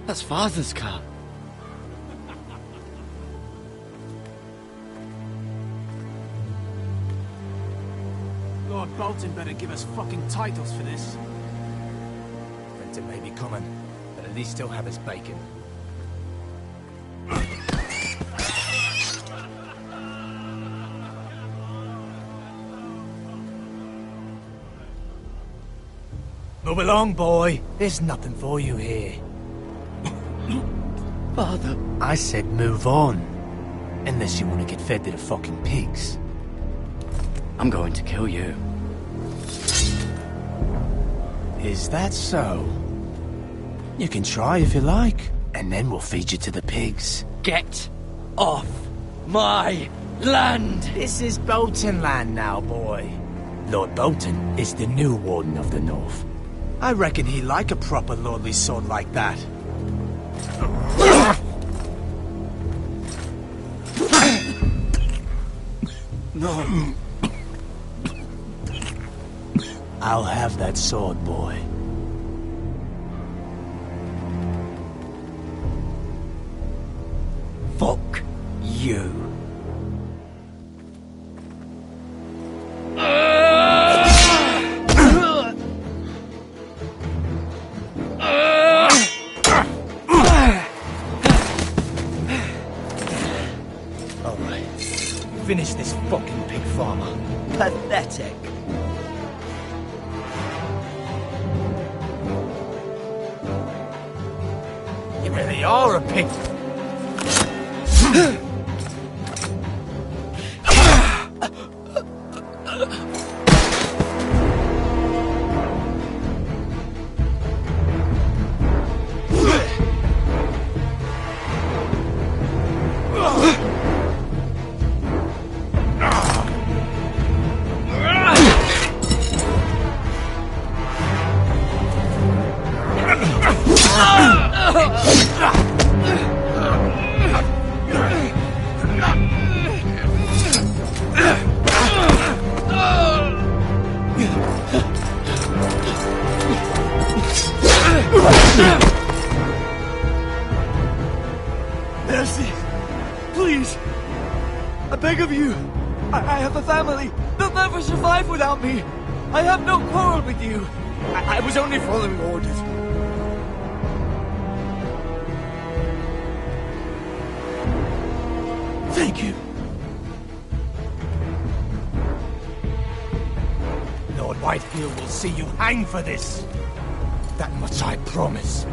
That's Father's car. Lord Bolton better give us fucking titles for this. Winter may be coming, but at least he'll have his bacon. Move along, boy. There's nothing for you here. Father. I said move on. Unless you want to get fed to the fucking pigs. I'm going to kill you. Is that so? You can try if you like, and then we'll feed you to the pigs. Get off my land! This is Bolton land now, boy. Lord Bolton is the new Warden of the North. I reckon he like a proper lordly sword like that. No. I'll have that sword, boy. Fuck you. Alright. Finish this fucking pig farmer. Pathetic. You really are a pig. Mercy! Please! I beg of you! I have a family! They'll never survive without me! I have no quarrel with you! I was only following orders. Thank you. Lord Whitehill will see you hang for this. That much I promise.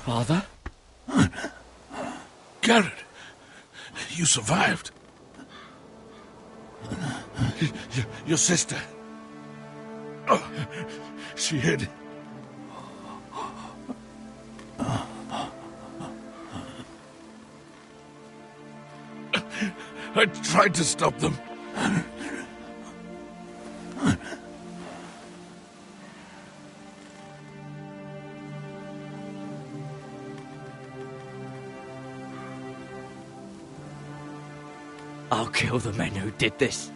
Father? Garrett, you survived. Your sister. Oh, she hid. I tried to stop them. I'll kill the men who did this.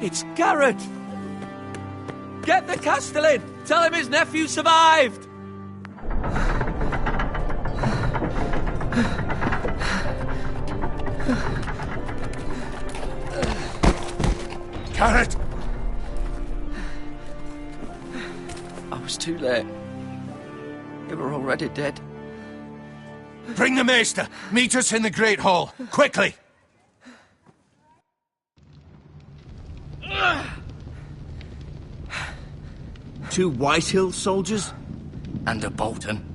It's Garrett! Get the Castellan! Tell him his nephew survived! Garrett! I was too late. They were already dead. Bring the maester. Meet us in the Great Hall. Quickly! Two Whitehill soldiers? And a Bolton.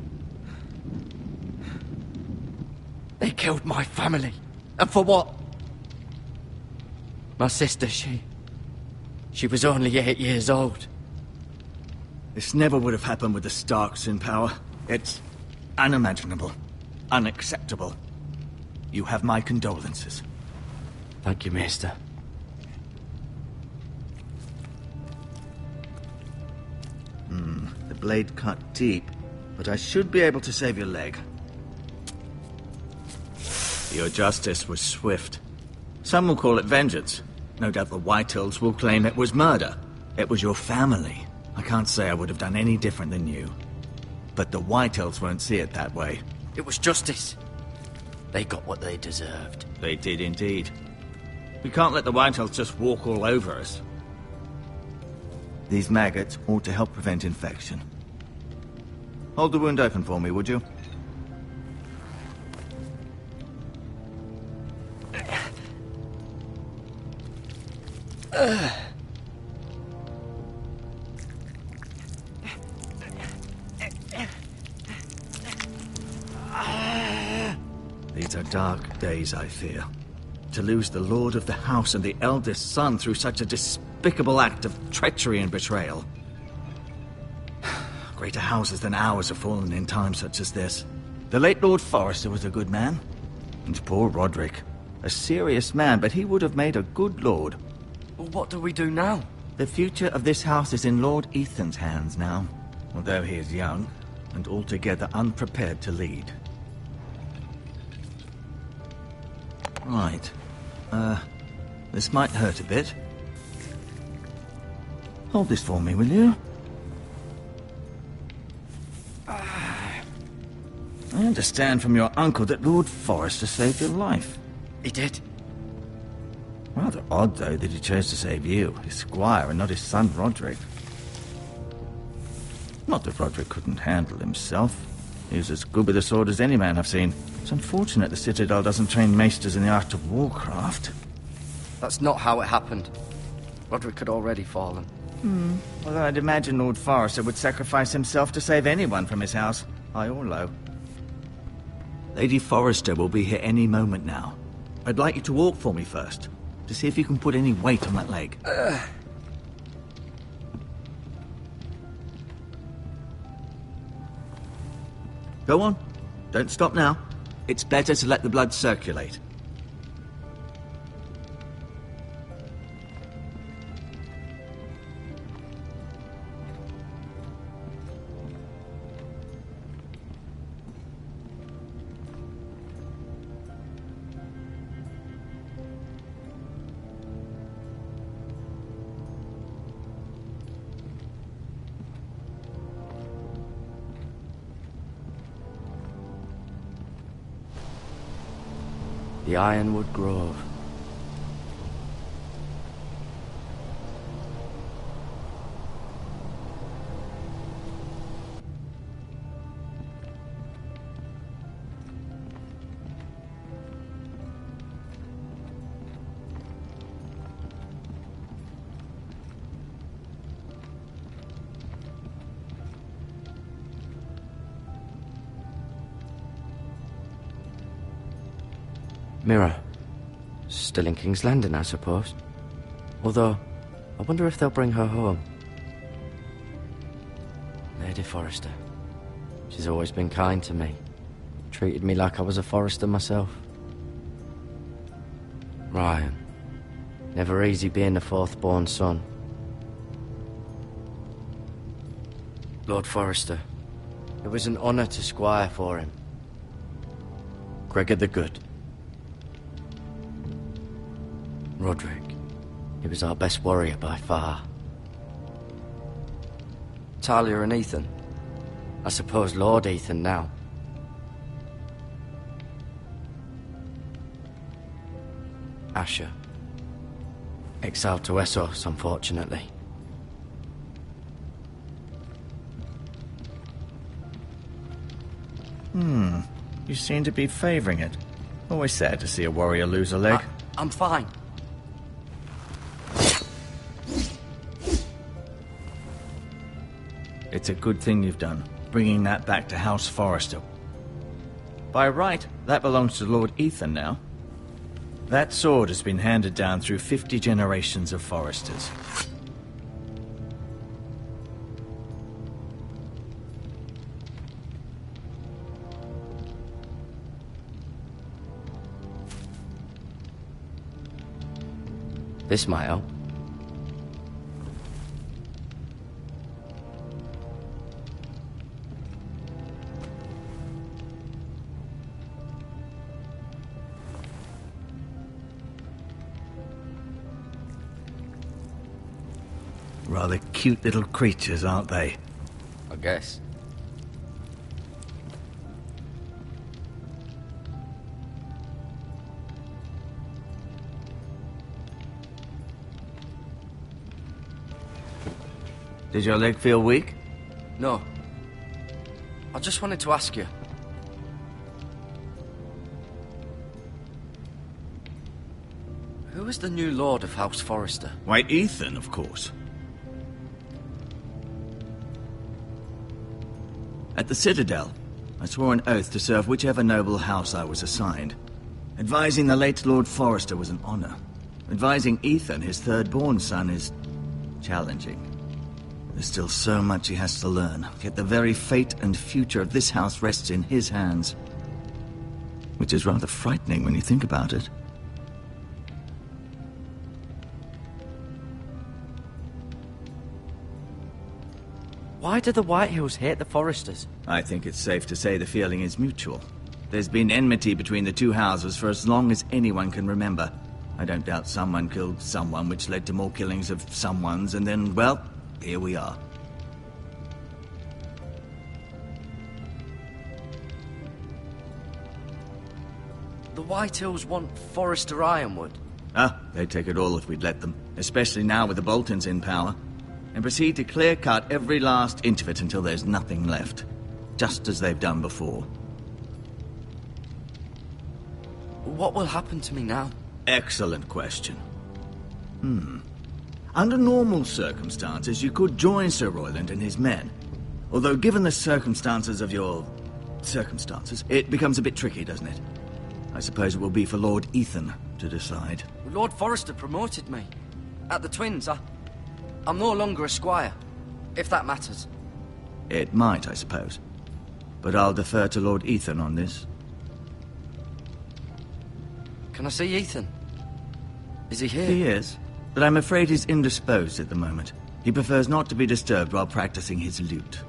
They killed my family. And for what? My sister, she was only 8 years old. This never would have happened with the Starks in power. It's unimaginable. Unacceptable. You have my condolences. Thank you, Maester. The blade cut deep, but I should be able to save your leg. Your justice was swift. Some will call it vengeance. No doubt the Whitehills will claim it was murder. It was your family. I can't say I would have done any different than you. But the Whitehills won't see it that way. It was justice. They got what they deserved. They did indeed. We can't let the Whitehills just walk all over us. These maggots ought to help prevent infection. Hold the wound open for me, would you? These are dark days, I fear. To lose the Lord of the House and the eldest son through such a despicable act of treachery and betrayal. Greater houses than ours have fallen in times such as this. The late Lord Forrester was a good man. And poor Roderick. A serious man, but he would have made a good lord. Well, what do we do now? The future of this house is in Lord Ethan's hands now. Although he is young, and altogether unprepared to lead. Right. This might hurt a bit. Hold this for me, will you? I understand from your uncle that Lord Forrester saved your life. He did. Rather odd, though, that he chose to save you, his squire, and not his son Roderick. Not that Roderick couldn't handle himself. He was as good with a sword as any man I've seen. It's unfortunate the Citadel doesn't train maesters in the art of warcraft. That's not how it happened. Roderick had already fallen. Although I'd imagine Lord Forrester would sacrifice himself to save anyone from his house, high or low. Lady Forrester will be here any moment now. I'd like you to walk for me first, to see if you can put any weight on that leg. Go on. Don't stop now. It's better to let the blood circulate. The Ironwood Grove. Mira. Still in King's Landing, I suppose. Although, I wonder if they'll bring her home. Lady Forrester. She's always been kind to me. Treated me like I was a Forrester myself. Ryan. Never easy being the fourth-born son. Lord Forrester. It was an honor to squire for him. Gregor the Good. Roderick. He was our best warrior by far. Talia and Ethan. I suppose Lord Ethan now. Asher. Exiled to Essos, unfortunately. You seem to be favoring it. Always sad to see a warrior lose a leg. I'm fine. It's a good thing you've done, bringing that back to House Forrester. By right, that belongs to Lord Ethan now. That sword has been handed down through 50 generations of Forresters. This might help. Rather cute little creatures, aren't they? I guess. Does your leg feel weak? No. I just wanted to ask you. Who is the new Lord of House Forrester? Why, Ethan, of course. At the Citadel, I swore an oath to serve whichever noble house I was assigned. Advising the late Lord Forrester was an honor. Advising Ethan, his third-born son, is challenging. There's still so much he has to learn, yet the very fate and future of this house rests in his hands. Which is rather frightening when you think about it. Why do the Whitehills hate the Forresters? I think it's safe to say the feeling is mutual. There's been enmity between the two houses for as long as anyone can remember. I don't doubt someone killed someone, which led to more killings of someones, and then, well, here we are. The Whitehills want Forrester Ironwood. Ah, they'd take it all if we'd let them, especially now with the Boltons in power, and proceed to clear-cut every last inch of it until there's nothing left, just as they've done before. What will happen to me now? Excellent question. Under normal circumstances, you could join Sir Royland and his men. Although, given the circumstances of your circumstances, it becomes a bit tricky, doesn't it? I suppose it will be for Lord Ethan to decide. Lord Forrester promoted me. At the Twins, I'm no longer a squire, if that matters. It might, I suppose. But I'll defer to Lord Ethan on this. Can I see Ethan? Is he here? He is, but I'm afraid he's indisposed at the moment. He prefers not to be disturbed while practicing his lute.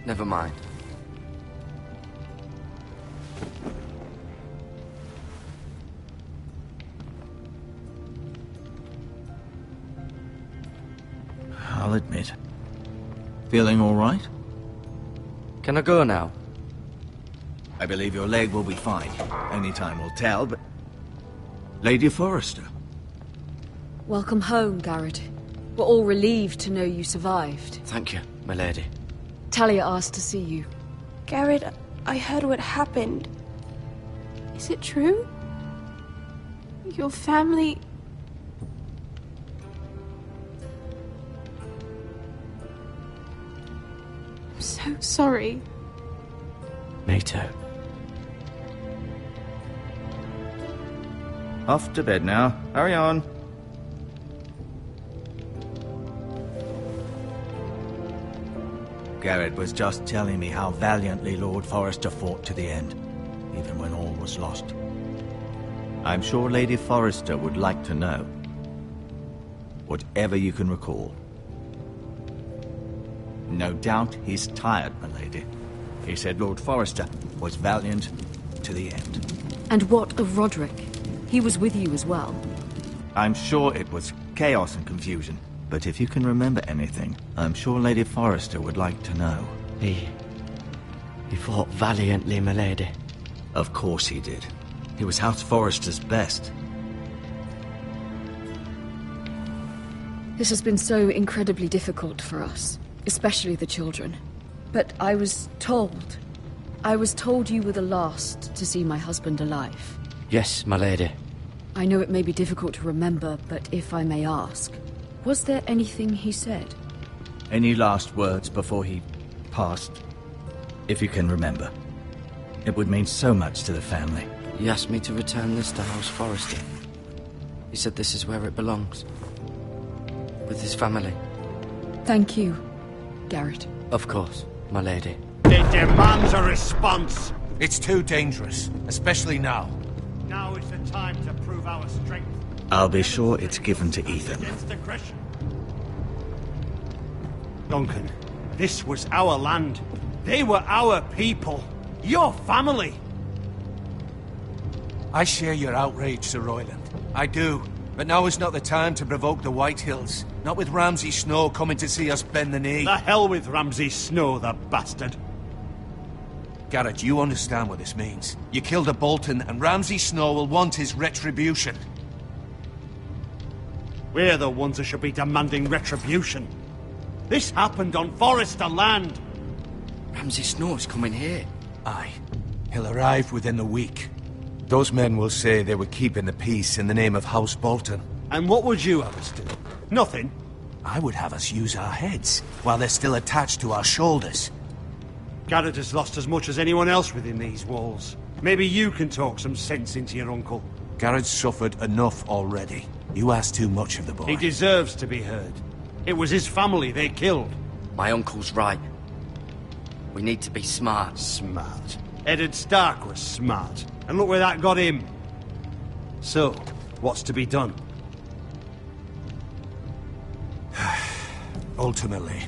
Never mind. I'll admit. Feeling all right? Can I go now? I believe your leg will be fine. Only time will tell, but... Lady Forrester. Welcome home, Garrett. We're all relieved to know you survived. Thank you, my lady. Talia asked to see you. Garrett, I heard what happened. Is it true? Your family... I'm so sorry. Me too. Off to bed now. Hurry on. Garrett was just telling me how valiantly Lord Forrester fought to the end, even when all was lost. I'm sure Lady Forrester would like to know. Whatever you can recall. No doubt he's tired, my lady. He said Lord Forrester was valiant to the end. And what of Roderick? He was with you as well. I'm sure it was chaos and confusion. But if you can remember anything, I'm sure Lady Forrester would like to know. He fought valiantly, my lady. Of course he did. He was House Forrester's best. This has been so incredibly difficult for us, especially the children. But I was told you were the last to see my husband alive. Yes, my lady. I know it may be difficult to remember, but if I may ask, was there anything he said? Any last words before he passed? If you can remember. It would mean so much to the family. He asked me to return this to House Forrester. He said this is where it belongs. With his family. Thank you, Garrett. Of course, my lady. It demands a response. It's too dangerous, especially now. Now is the time to prove our strength. I'll be sure it's given to Ethan. Against aggression. Duncan, this was our land. They were our people. Your family. I share your outrage, Sir Royland. I do. But now is not the time to provoke the Whitehills. Not with Ramsay Snow coming to see us bend the knee. The hell with Ramsay Snow, the bastard. Garrett, you understand what this means. You killed a Bolton, and Ramsay Snow will want his retribution. We're the ones who should be demanding retribution. This happened on Forrester land. Ramsay Snow's coming here. Aye. He'll arrive within the week. Those men will say they were keeping the peace in the name of House Bolton. And what would you have us do? Nothing. I would have us use our heads, while they're still attached to our shoulders. Garrett has lost as much as anyone else within these walls. Maybe you can talk some sense into your uncle. Garrett's suffered enough already. You ask too much of the boy. He deserves to be heard. It was his family they killed. My uncle's right. We need to be smart. Smart. Eddard Stark was smart. And look where that got him. So, what's to be done? Ultimately,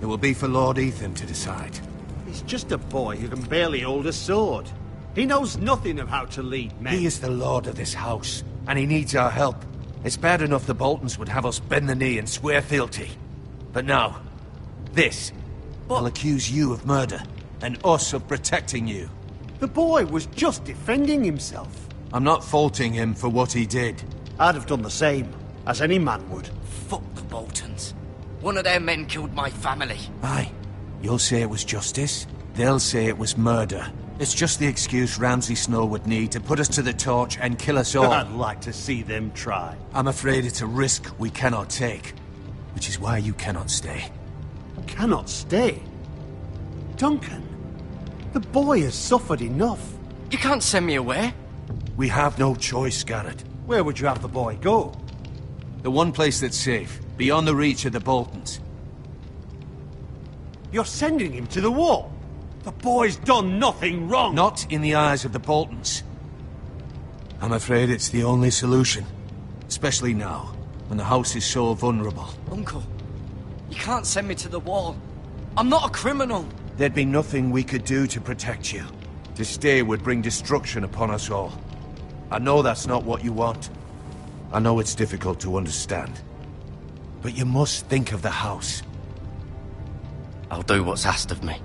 it will be for Lord Ethan to decide. He's just a boy who can barely hold a sword. He knows nothing of how to lead men. He is the lord of this house, and he needs our help. It's bad enough the Boltons would have us bend the knee and swear fealty. But now, this will accuse you of murder, and us of protecting you. The boy was just defending himself. I'm not faulting him for what he did. I'd have done the same, as any man would. Fuck the Boltons. One of their men killed my family. Aye. You'll say it was justice. They'll say it was murder. It's just the excuse Ramsay Snow would need to put us to the torch and kill us all. I'd like to see them try. I'm afraid it's a risk we cannot take. Which is why you cannot stay. Cannot stay? Duncan, the boy has suffered enough. You can't send me away. We have no choice, Garrett. Where would you have the boy go? The one place that's safe, beyond the reach of the Boltons. You're sending him to the wall? The boy's done nothing wrong! Not in the eyes of the Boltons. I'm afraid it's the only solution. Especially now, when the house is so vulnerable. Uncle, you can't send me to the wall. I'm not a criminal. There'd be nothing we could do to protect you. To stay would bring destruction upon us all. I know that's not what you want. I know it's difficult to understand. But you must think of the house. I'll do what's asked of me.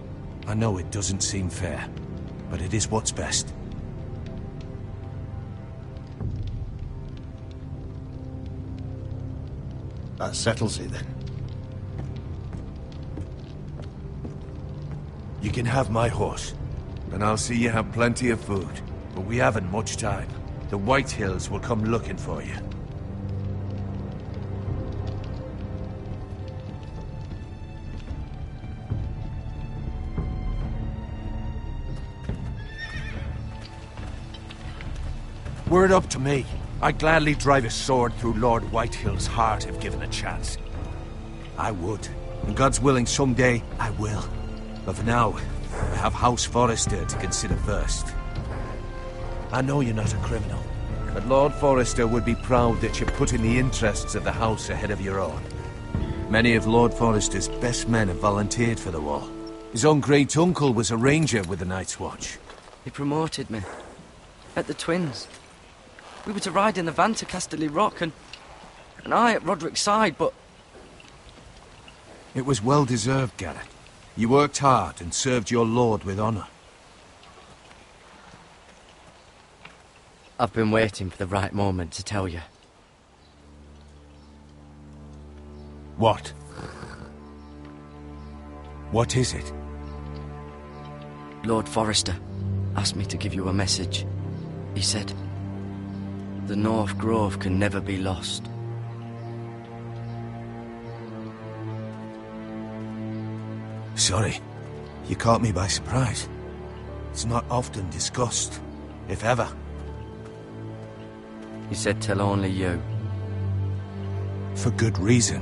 I know it doesn't seem fair, but it is what's best. That settles it then. You can have my horse, and I'll see you have plenty of food. But we haven't much time. The Whitehills will come looking for you. Were it up to me, I'd gladly drive a sword through Lord Whitehill's heart if given a chance. I would. And God's willing, someday I will. But for now, I have House Forrester to consider first. I know you're not a criminal, but Lord Forrester would be proud that you're putting the interests of the house ahead of your own. Many of Lord Forrester's best men have volunteered for the war. His own great-uncle was a ranger with the Night's Watch. He promoted me. At the Twins. We were to ride in the van to Casterly Rock, and I at Roderick's side, but... It was well-deserved, Garrett. You worked hard and served your lord with honor. I've been waiting for the right moment to tell you. What? What is it? Lord Forrester asked me to give you a message. He said, the North Grove can never be lost. Sorry. You caught me by surprise. It's not often discussed, if ever. He said tell only you. For good reason.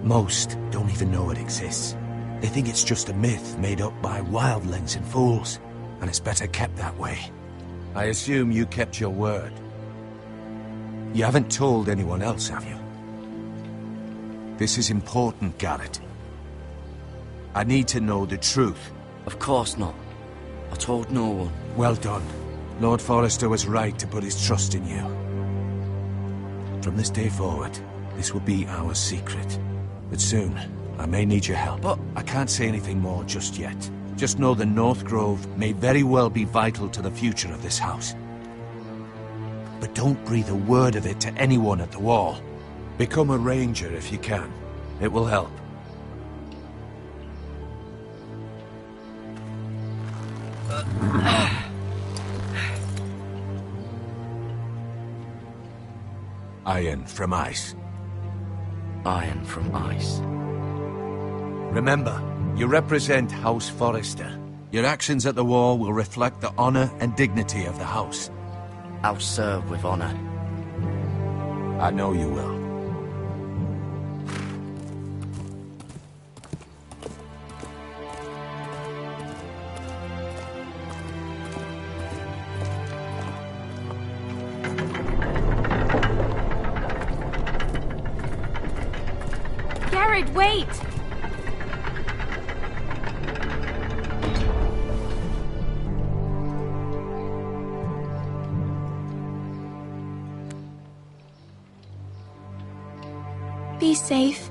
Most don't even know it exists. They think it's just a myth made up by wildlings and fools, and it's better kept that way. I assume you kept your word. You haven't told anyone else, have you? This is important, Garrett. I need to know the truth. Of course not. I told no one. Well done. Lord Forrester was right to put his trust in you. From this day forward, this will be our secret. But soon, I may need your help. But I can't say anything more just yet. Just know the North Grove may very well be vital to the future of this house. But don't breathe a word of it to anyone at the Wall. Become a ranger if you can. It will help. Iron from ice. Iron from ice. Remember, you represent House Forrester. Your actions at the Wall will reflect the honor and dignity of the house. I'll serve with honor. I know you will. Garrett, wait! Be safe.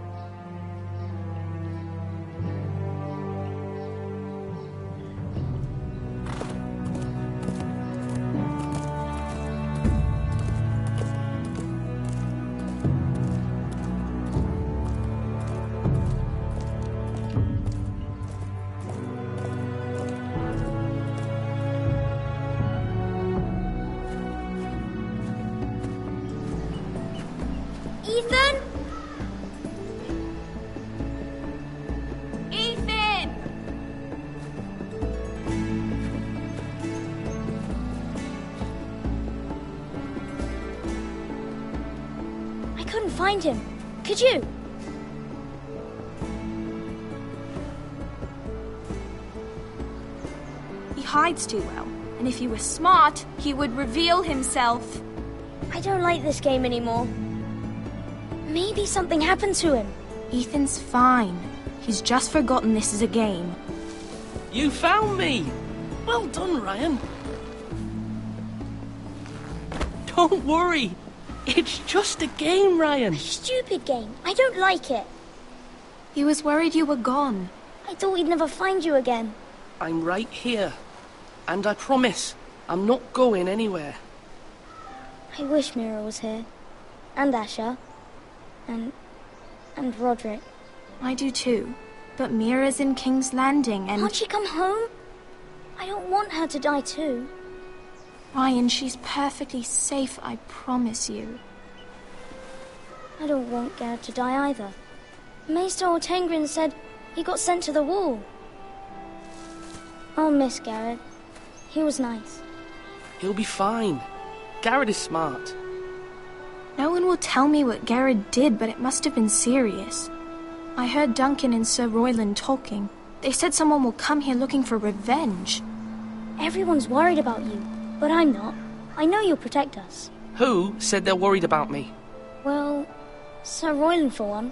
Ethan? I couldn't find him. Could you? He hides too well, and if he were smart, he would reveal himself. I don't like this game anymore. Maybe something happened to him. Ethan's fine. He's just forgotten this is a game. You found me! Well done, Ryan. Don't worry. It's just a game, Ryan. A stupid game. I don't like it. He was worried you were gone. I thought we'd never find you again. I'm right here. And I promise, I'm not going anywhere. I wish Mira was here. And Asher. And Roderick. I do too. But Mira's in King's Landing and... Can't she come home? I don't want her to die too. Ryan, she's perfectly safe, I promise you. I don't want Garrett to die either. Maester Ortengrin said he got sent to the Wall. I'll miss Garrett. He was nice. He'll be fine. Garrett is smart. No one will tell me what Garrett did, but it must have been serious. I heard Duncan and Sir Royland talking. They said someone will come here looking for revenge. Everyone's worried about you, but I'm not. I know you'll protect us. Who said they're worried about me? Well, Sir Royland for one.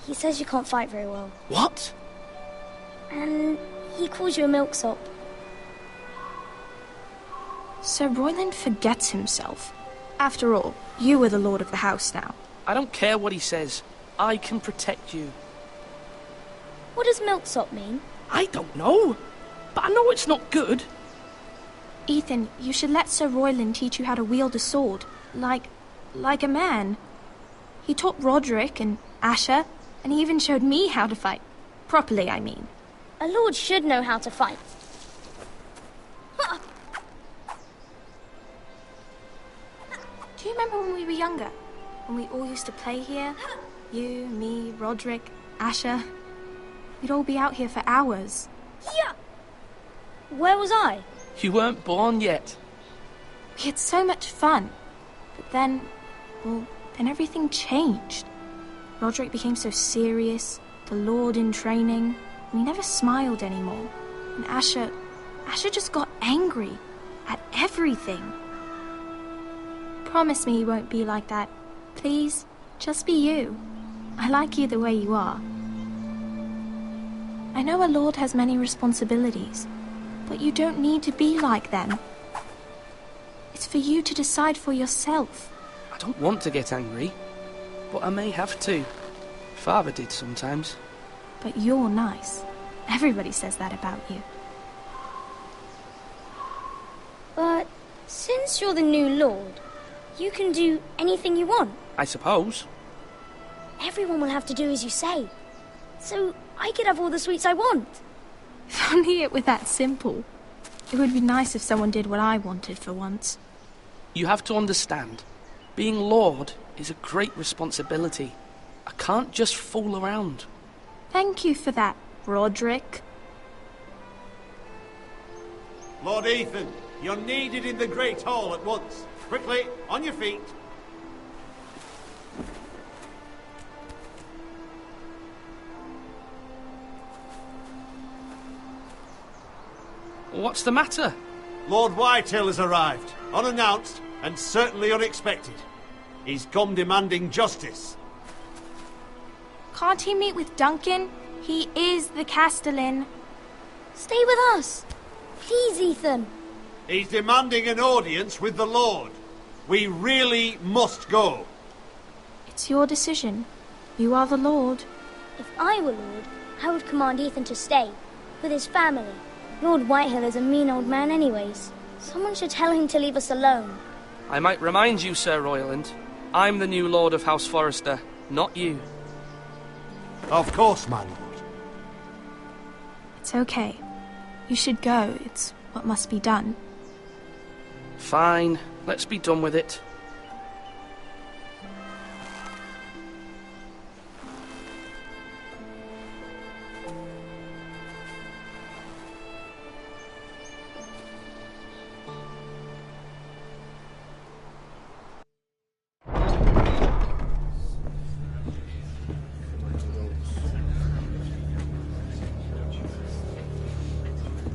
He says you can't fight very well. What? And he calls you a milksop. Sir Royland forgets himself. After all, you are the lord of the house now. I don't care what he says. I can protect you. What does milksop mean? I don't know. But I know it's not good. Ethan, you should let Sir Royland teach you how to wield a sword. Like a man. He taught Roderick and Asher, and he even showed me how to fight. Properly, I mean. A lord should know how to fight. Do you remember when we were younger? When we all used to play here? You, me, Roderick, Asher. We'd all be out here for hours. Yeah! Where was I? You weren't born yet. We had so much fun. But then everything changed. Roderick became so serious, the Lord in training, and he never smiled anymore. And Asher just got angry. at everything. Promise me you won't be like that. Please, just be you. I like you the way you are. I know a lord has many responsibilities, but you don't need to be like them. It's for you to decide for yourself. I don't want to get angry, but I may have to. Father did sometimes. But you're nice. Everybody says that about you. But since you're the new lord, you can do anything you want. I suppose. Everyone will have to do as you say. So I could have all the sweets I want. If only it were that simple. It would be nice if someone did what I wanted for once. You have to understand, being Lord is a great responsibility. I can't just fool around. Thank you for that, Roderick. Lord Ethan, you're needed in the Great Hall at once. Quickly, on your feet. What's the matter? Lord Whitehill has arrived, unannounced and certainly unexpected. He's come demanding justice. Can't he meet with Duncan? He is the Castellan. Stay with us. Please, Ethan. He's demanding an audience with the Lord. We really must go. It's your decision. You are the Lord. If I were Lord, I would command Ethan to stay, with his family. Lord Whitehill is a mean old man anyways. Someone should tell him to leave us alone. I might remind you, Sir Royland, I'm the new Lord of House Forrester, not you. Of course, my lord. It's okay. You should go. It's what must be done. Fine. Let's be done with it.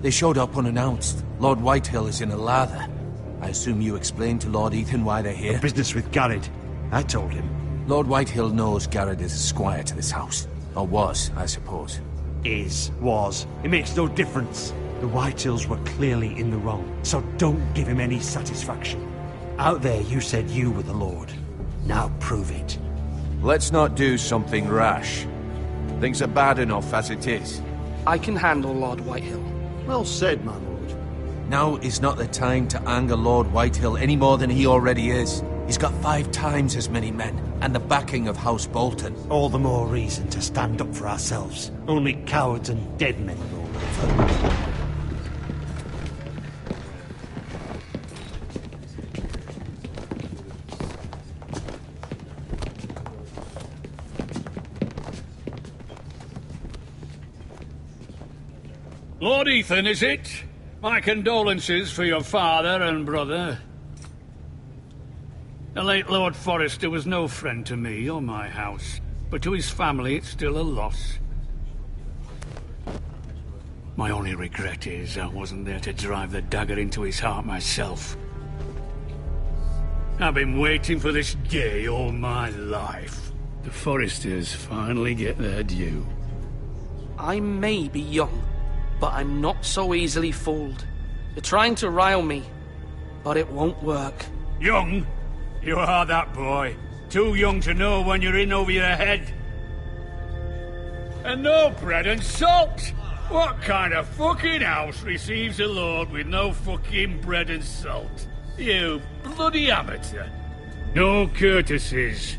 They showed up unannounced. Lord Whitehill is in a lather. I assume you explained to Lord Ethan why they're here? Business with Garrett. I told him. Lord Whitehill knows Garrett is a squire to this house. Or was, I suppose. Was. It makes no difference. The Whitehills were clearly in the wrong, so don't give him any satisfaction. Out there you said you were the Lord. Now prove it. Let's not do something rash. Things are bad enough as it is. I can handle Lord Whitehill. Well said, my lord. Now is not the time to anger Lord Whitehill any more than he already is. He's got 5 times as many men, and the backing of House Bolton. All the more reason to stand up for ourselves. Only cowards and dead men roll over. Lord Ethan, is it? My condolences for your father and brother. The late Lord Forrester was no friend to me or my house, but to his family it's still a loss. My only regret is I wasn't there to drive the dagger into his heart myself. I've been waiting for this day all my life. The Forresters finally get their due. I may be young, but I'm not so easily fooled. You're trying to rile me, but it won't work. Young? You are that boy. Too young to know when you're in over your head. And no bread and salt! What kind of fucking house receives a lord with no fucking bread and salt? You bloody amateur. No courtesies.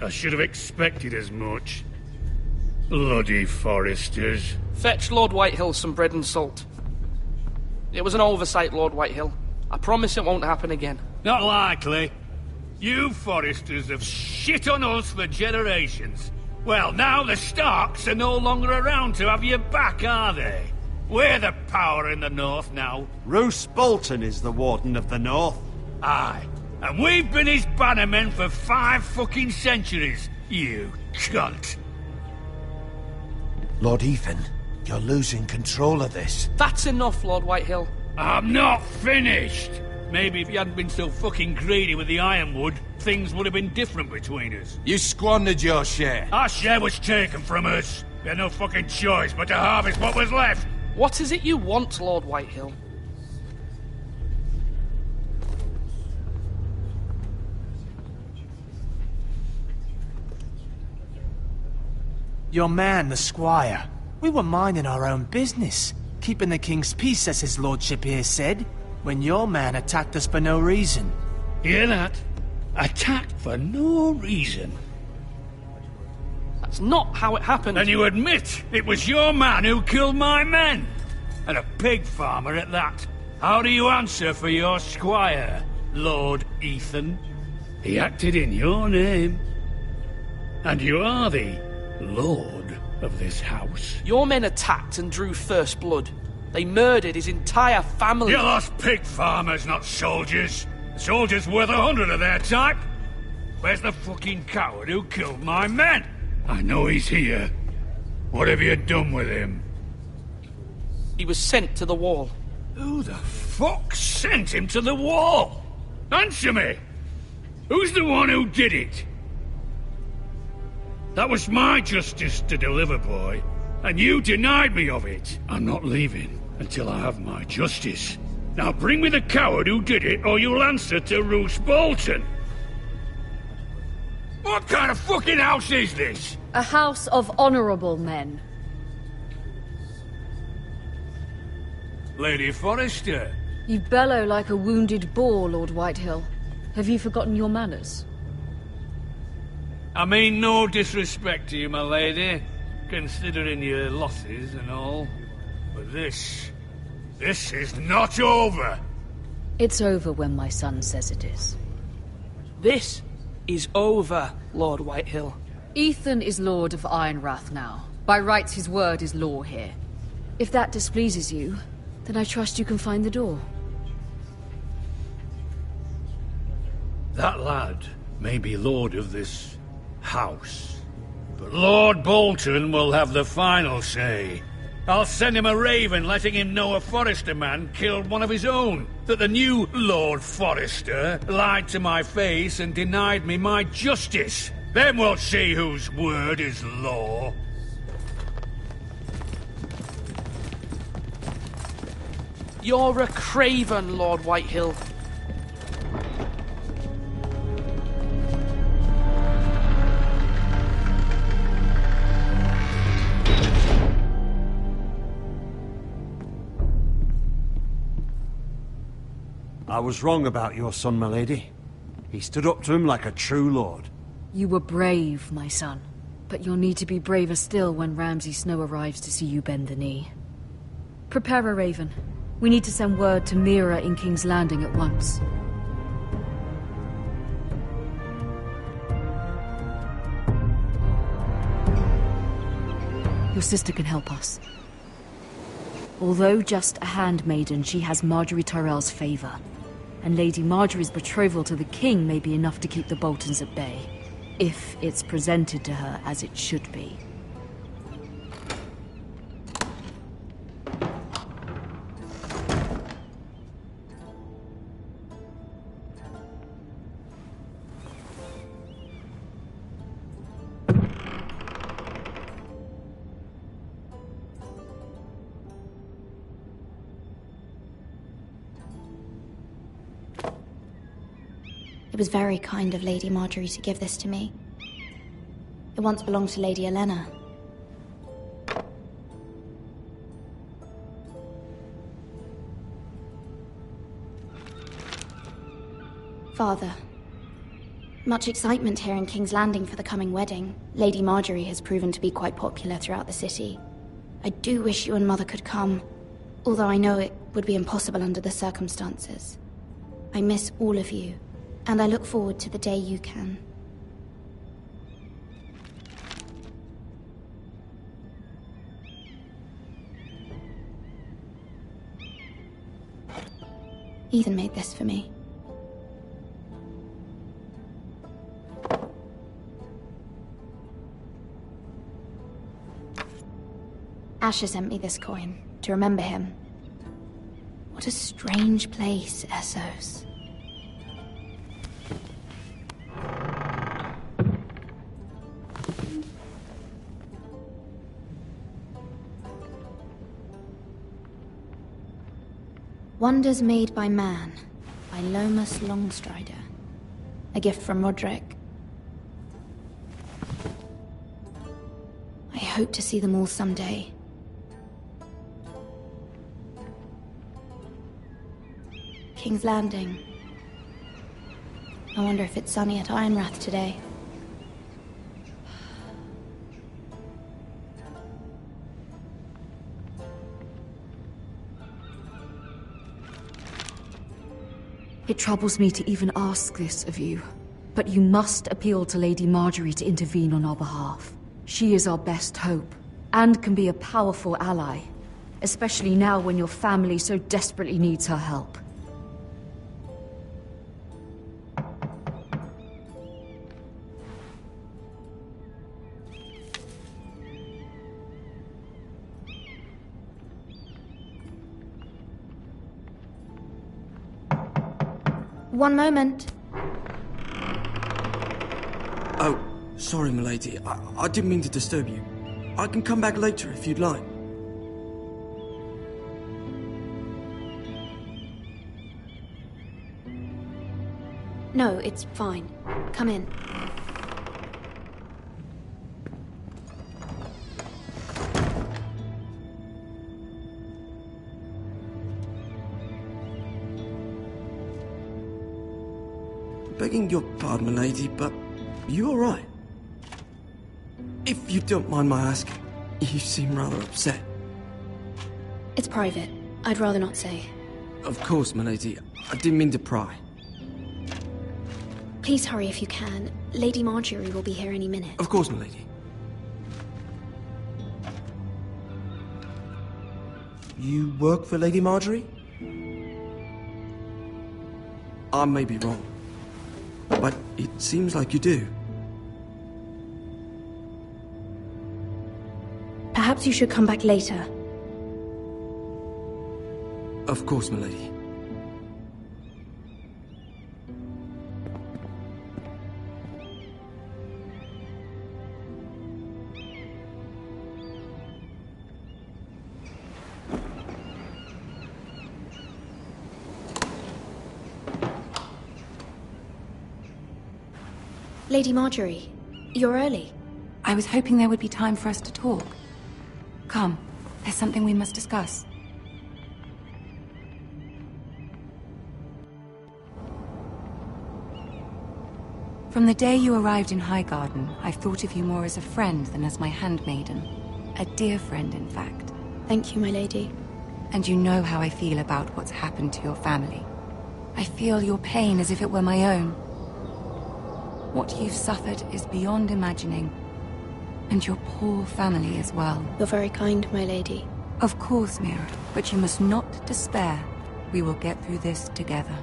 I should have expected as much. Bloody Forresters. Fetch Lord Whitehill some bread and salt. It was an oversight, Lord Whitehill. I promise it won't happen again. Not likely. You Forresters have shit on us for generations. Well, now the Starks are no longer around to have your back, are they? We're the power in the north now. Roose Bolton is the Warden of the North. Aye. And we've been his bannermen for 5 fucking centuries, you cunt. Lord Ethan, you're losing control of this. That's enough, Lord Whitehill. I'm not finished! Maybe if you hadn't been so fucking greedy with the ironwood, things would have been different between us. You squandered your share. Our share was taken from us. We had no fucking choice but to harvest what was left. What is it you want, Lord Whitehill? Your man, the squire. We were minding our own business, keeping the king's peace, as his lordship here said, when your man attacked us for no reason. Hear that? Attacked for no reason. That's not how it happened. And you admit it was your man who killed my men? And a pig farmer at that. How do you answer for your squire, Lord Ethan? He acted in your name. And you are the lord of this house. Your men attacked and drew first blood. They murdered his entire family. You lost pig farmers, not soldiers. Soldiers worth 100 of their type. Where's the fucking coward who killed my men? I know he's here. What have you done with him? He was sent to the wall. Who the fuck sent him to the wall? Answer me! Who's the one who did it? That was my justice to deliver, boy, and you denied me of it. I'm not leaving until I have my justice. Now bring me the coward who did it, or you'll answer to Roose Bolton. What kind of fucking house is this? A house of honorable men. Lady Forrester. You bellow like a wounded boar, Lord Whitehill. Have you forgotten your manners? I mean no disrespect to you, my lady, considering your losses and all. But this is not over. It's over when my son says it is. This is over, Lord Whitehill. Ethan is Lord of Ironrath now. By rights, his word is law here. If that displeases you, then I trust you can find the door. That lad may be lord of this house, but Lord Bolton will have the final say. I'll send him a raven letting him know a Forrester man killed one of his own. That the new Lord Forrester lied to my face and denied me my justice. Then we'll see whose word is law. You're a craven, Lord Whitehill. I was wrong about your son, my lady. He stood up to him like a true lord. You were brave, my son. But you'll need to be braver still when Ramsay Snow arrives to see you bend the knee. Prepare a raven. We need to send word to Mira in King's Landing at once. Your sister can help us. Although just a handmaiden, she has Marjorie Tyrell's favor. And Lady Marjorie's betrothal to the king may be enough to keep the Boltons at bay. If it's presented to her as it should be. It was very kind of Lady Marjorie to give this to me. It once belonged to Lady Elena. Father, much excitement here in King's Landing for the coming wedding. Lady Marjorie has proven to be quite popular throughout the city. I do wish you and Mother could come, although I know it would be impossible under the circumstances. I miss all of you. And I look forward to the day you can. Ethan made this for me. Asher sent me this coin to remember him. What a strange place, Essos. Wonders Made by Man, by Lomas Longstrider. A gift from Roderick. I hope to see them all someday. King's Landing. I wonder if it's sunny at Ironrath today. It troubles me to even ask this of you, but you must appeal to Lady Marjorie to intervene on our behalf. She is our best hope, and can be a powerful ally, especially now when your family so desperately needs her help. One moment. Oh, sorry, milady. I didn't mean to disturb you. I can come back later if you'd like. No, it's fine. Come in. Begging your pardon, milady, but you all right? If you don't mind my asking, you seem rather upset. It's private. I'd rather not say. Of course, milady. I didn't mean to pry. Please hurry if you can. Lady Marjorie will be here any minute. Of course, milady. You work for Lady Marjorie? I may be wrong, but it seems like you do. Perhaps you should come back later. Of course, milady. Lady Marjorie, you're early. I was hoping there would be time for us to talk. Come, there's something we must discuss. From the day you arrived in Highgarden, I've thought of you more as a friend than as my handmaiden. A dear friend, in fact. Thank you, my lady. And you know how I feel about what's happened to your family. I feel your pain as if it were my own. What you've suffered is beyond imagining. And your poor family as well. You're very kind, my lady. Of course, Mira, but you must not despair. We will get through this together.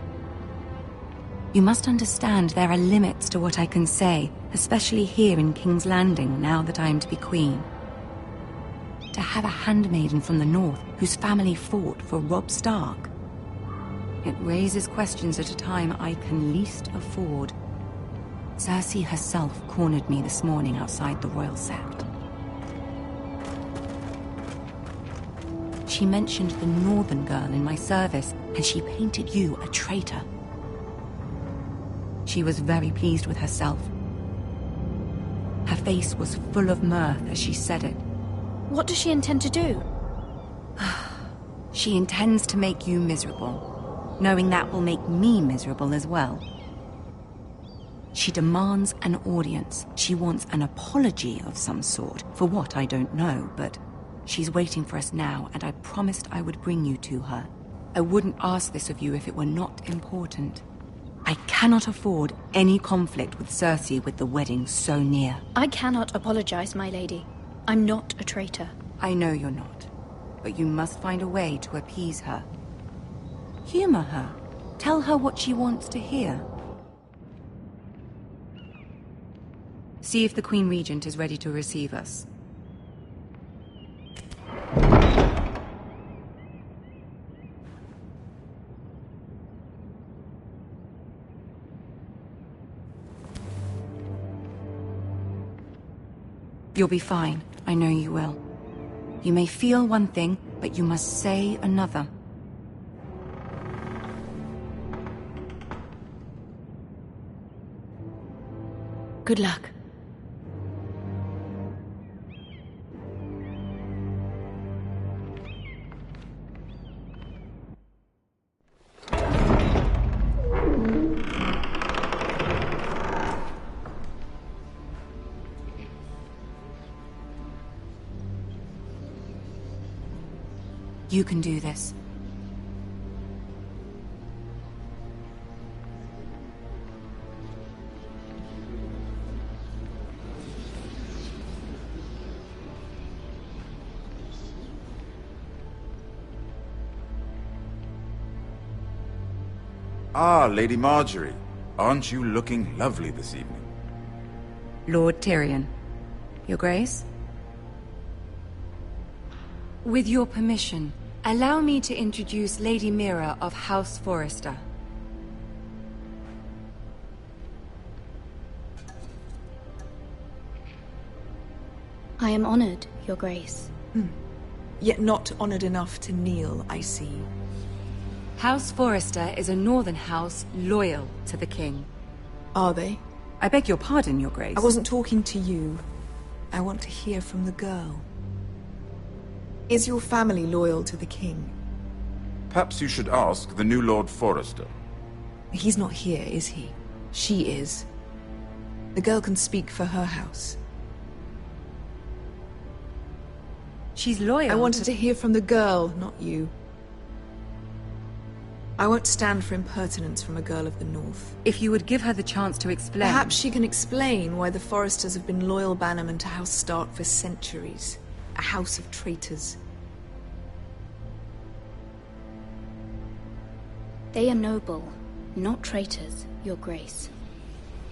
You must understand there are limits to what I can say, especially here in King's Landing, now that I am to be queen. To have a handmaiden from the north whose family fought for Robb Stark. It raises questions at a time I can least afford. Cersei herself cornered me this morning outside the Royal Sept. She mentioned the northern girl in my service, and she painted you a traitor. She was very pleased with herself. Her face was full of mirth as she said it. What does she intend to do? She intends to make you miserable, knowing that will make me miserable as well. She demands an audience. She wants an apology of some sort, for what I don't know, but she's waiting for us now, and I promised I would bring you to her. I wouldn't ask this of you if it were not important. I cannot afford any conflict with Cersei with the wedding so near. I cannot apologize, my lady. I'm not a traitor. I know you're not, but you must find a way to appease her. Humor her. Tell her what she wants to hear. See if the Queen Regent is ready to receive us. You'll be fine. I know you will. You may feel one thing, but you must say another. Good luck. You can do this. Ah, Lady Marjorie. Aren't you looking lovely this evening? Lord Tyrion. Your Grace? With your permission, allow me to introduce Lady Mira of House Forrester. I am honored, Your Grace. Yet not honored enough to kneel, I see. House Forrester is a northern house loyal to the king. Are they? I beg your pardon, Your Grace. I wasn't talking to you. I want to hear from the girl. Is your family loyal to the king? Perhaps you should ask the new Lord Forrester. He's not here, is he? She is. The girl can speak for her house. She's loyal. I wanted to hear from the girl, not you. I won't stand for impertinence from a girl of the North. If you would give her the chance to explain... Perhaps she can explain why the Forresters have been loyal bannermen to House Stark for centuries. A house of traitors. They are noble, not traitors, Your Grace.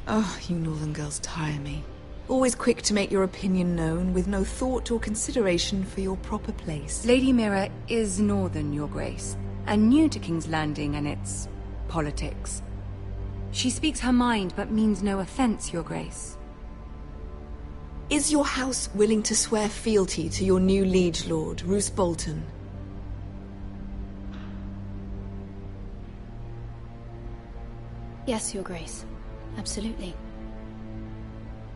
Oh, you northern girls tire me. Always quick to make your opinion known, with no thought or consideration for your proper place. Lady Mira is northern, Your Grace, and new to King's Landing and its politics. She speaks her mind, but means no offense, Your Grace. Is your house willing to swear fealty to your new liege lord, Roose Bolton? Yes, Your Grace. Absolutely.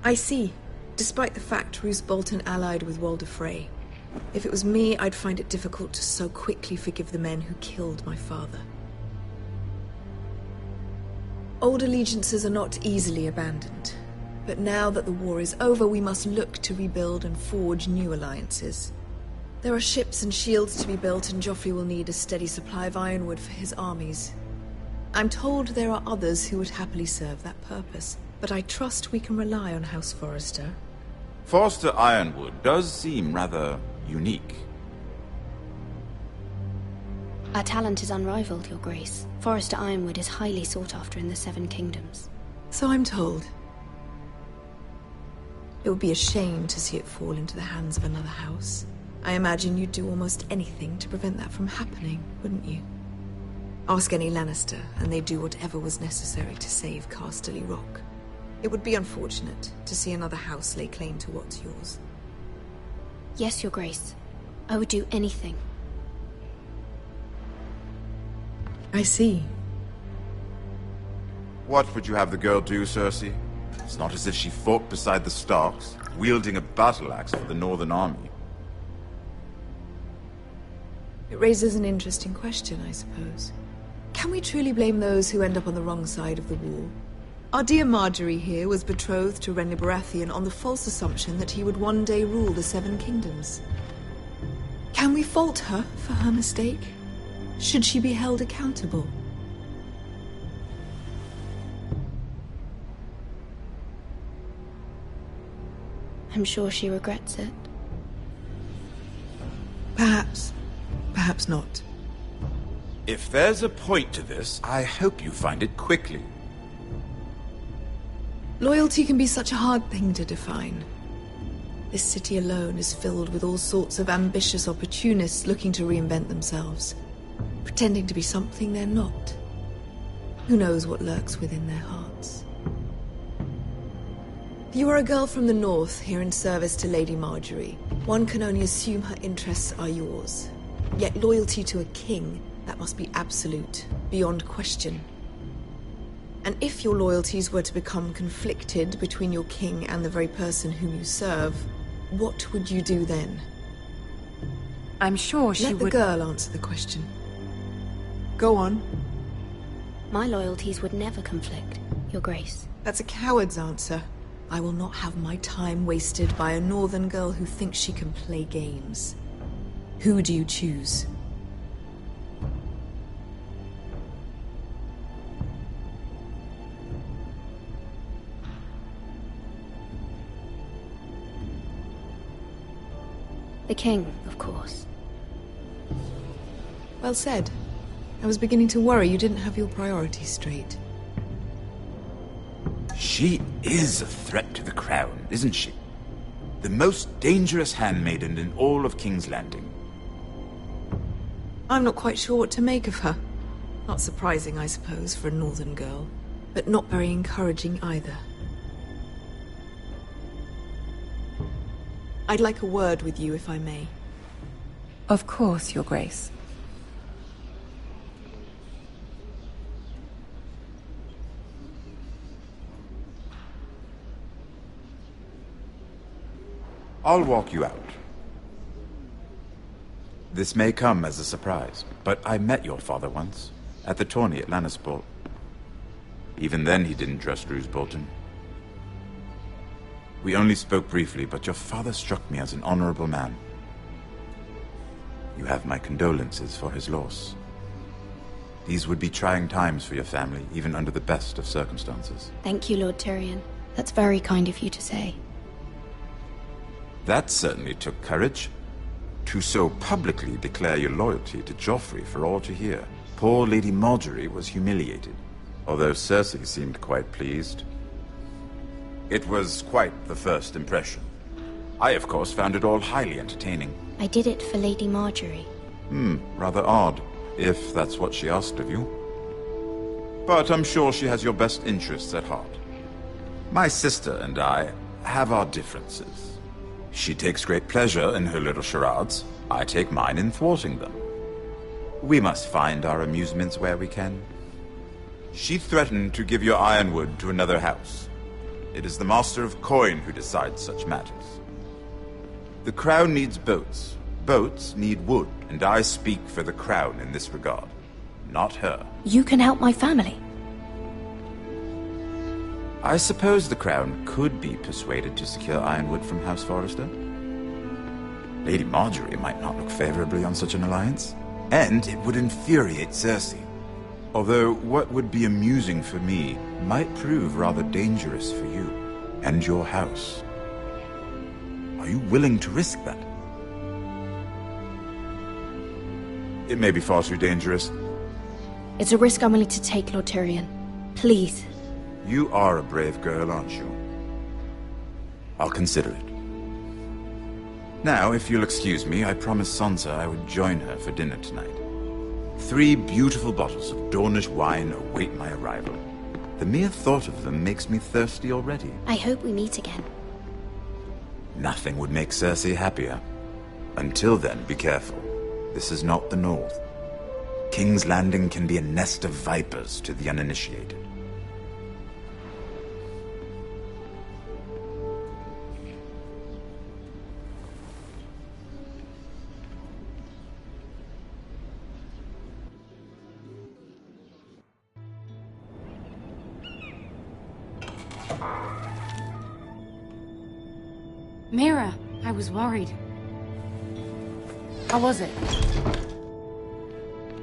I see. Despite the fact Roose Bolton allied with Walder Frey. If it was me, I'd find it difficult to so quickly forgive the men who killed my father. Old allegiances are not easily abandoned. But now that the war is over, we must look to rebuild and forge new alliances. There are ships and shields to be built, and Joffrey will need a steady supply of ironwood for his armies. I'm told there are others who would happily serve that purpose, but I trust we can rely on House Forrester. Forrester Ironwood does seem rather unique. Our talent is unrivaled, Your Grace. Forrester Ironwood is highly sought after in the Seven Kingdoms. So I'm told. It would be a shame to see it fall into the hands of another house. I imagine you'd do almost anything to prevent that from happening, wouldn't you? Ask any Lannister, and they'd do whatever was necessary to save Casterly Rock. It would be unfortunate to see another house lay claim to what's yours. Yes, Your Grace. I would do anything. I see. What would you have the girl do, Cersei? It's not as if she fought beside the Starks, wielding a battle axe for the Northern Army. It raises an interesting question, I suppose. Can we truly blame those who end up on the wrong side of the war? Our dear Marjorie here was betrothed to Renly Baratheon on the false assumption that he would one day rule the Seven Kingdoms. Can we fault her for her mistake? Should she be held accountable? I'm sure she regrets it. Perhaps. Perhaps not. If there's a point to this, I hope you find it quickly. Loyalty can be such a hard thing to define. This city alone is filled with all sorts of ambitious opportunists looking to reinvent themselves, pretending to be something they're not. Who knows what lurks within their hearts? You are a girl from the north, here in service to Lady Marjorie. One can only assume her interests are yours. Yet loyalty to a king, that must be absolute, beyond question. And if your loyalties were to become conflicted between your king and the very person whom you serve, what would you do then? I'm sure she would... Let the girl answer the question. Go on. My loyalties would never conflict, Your Grace. That's a coward's answer. I will not have my time wasted by a northern girl who thinks she can play games. Who do you choose? The king, of course. Well said. I was beginning to worry you didn't have your priorities straight. She is a threat to the crown, isn't she? The most dangerous handmaiden in all of King's Landing. I'm not quite sure what to make of her. Not surprising, I suppose, for a northern girl, but not very encouraging either. I'd like a word with you, if I may. Of course, Your Grace. I'll walk you out. This may come as a surprise, but I met your father once, at the tourney at Lannisport. Even then he didn't trust Roose Bolton. We only spoke briefly, but your father struck me as an honorable man. You have my condolences for his loss. These would be trying times for your family, even under the best of circumstances. Thank you, Lord Tyrion. That's very kind of you to say. That certainly took courage. To so publicly declare your loyalty to Joffrey for all to hear. Poor Lady Marjorie was humiliated, although Cersei seemed quite pleased. It was quite the first impression. I, of course, found it all highly entertaining. I did it for Lady Marjorie. Rather odd, if that's what she asked of you. But I'm sure she has your best interests at heart. My sister and I have our differences. She takes great pleasure in her little charades. I take mine in thwarting them. We must find our amusements where we can. She threatened to give your ironwood to another house. It is the Master of Coin who decides such matters. The crown needs boats. Boats need wood, and I speak for the crown in this regard, not her. You can help my family. I suppose the crown could be persuaded to secure ironwood from House Forrester. Lady Marjorie might not look favorably on such an alliance, and it would infuriate Cersei. Although what would be amusing for me might prove rather dangerous for you and your house. Are you willing to risk that? It may be far too dangerous. It's a risk I'm willing to take, Lord Tyrion. Please. You are a brave girl, aren't you? I'll consider it. Now, if you'll excuse me, I promised Sansa I would join her for dinner tonight. 3 beautiful bottles of Dornish wine await my arrival. The mere thought of them makes me thirsty already. I hope we meet again. Nothing would make Cersei happier. Until then, be careful. This is not the North. King's Landing can be a nest of vipers to the uninitiated. Mira, I was worried. How was it?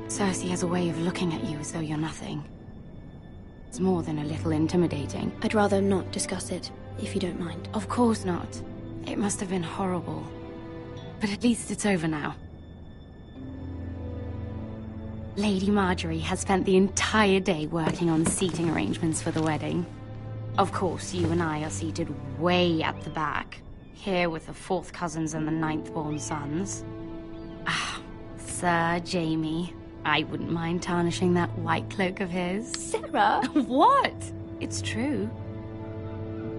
Cersei has a way of looking at you as though you're nothing. It's more than a little intimidating. I'd rather not discuss it, if you don't mind. Of course not. It must have been horrible. But at least it's over now. Lady Marjorie has spent the entire day working on seating arrangements for the wedding. Of course, you and I are seated way at the back. Here with the 4th cousins and the 9th-born sons. Ah, Sir Jaime. I wouldn't mind tarnishing that white cloak of his. Sarah! What? It's true.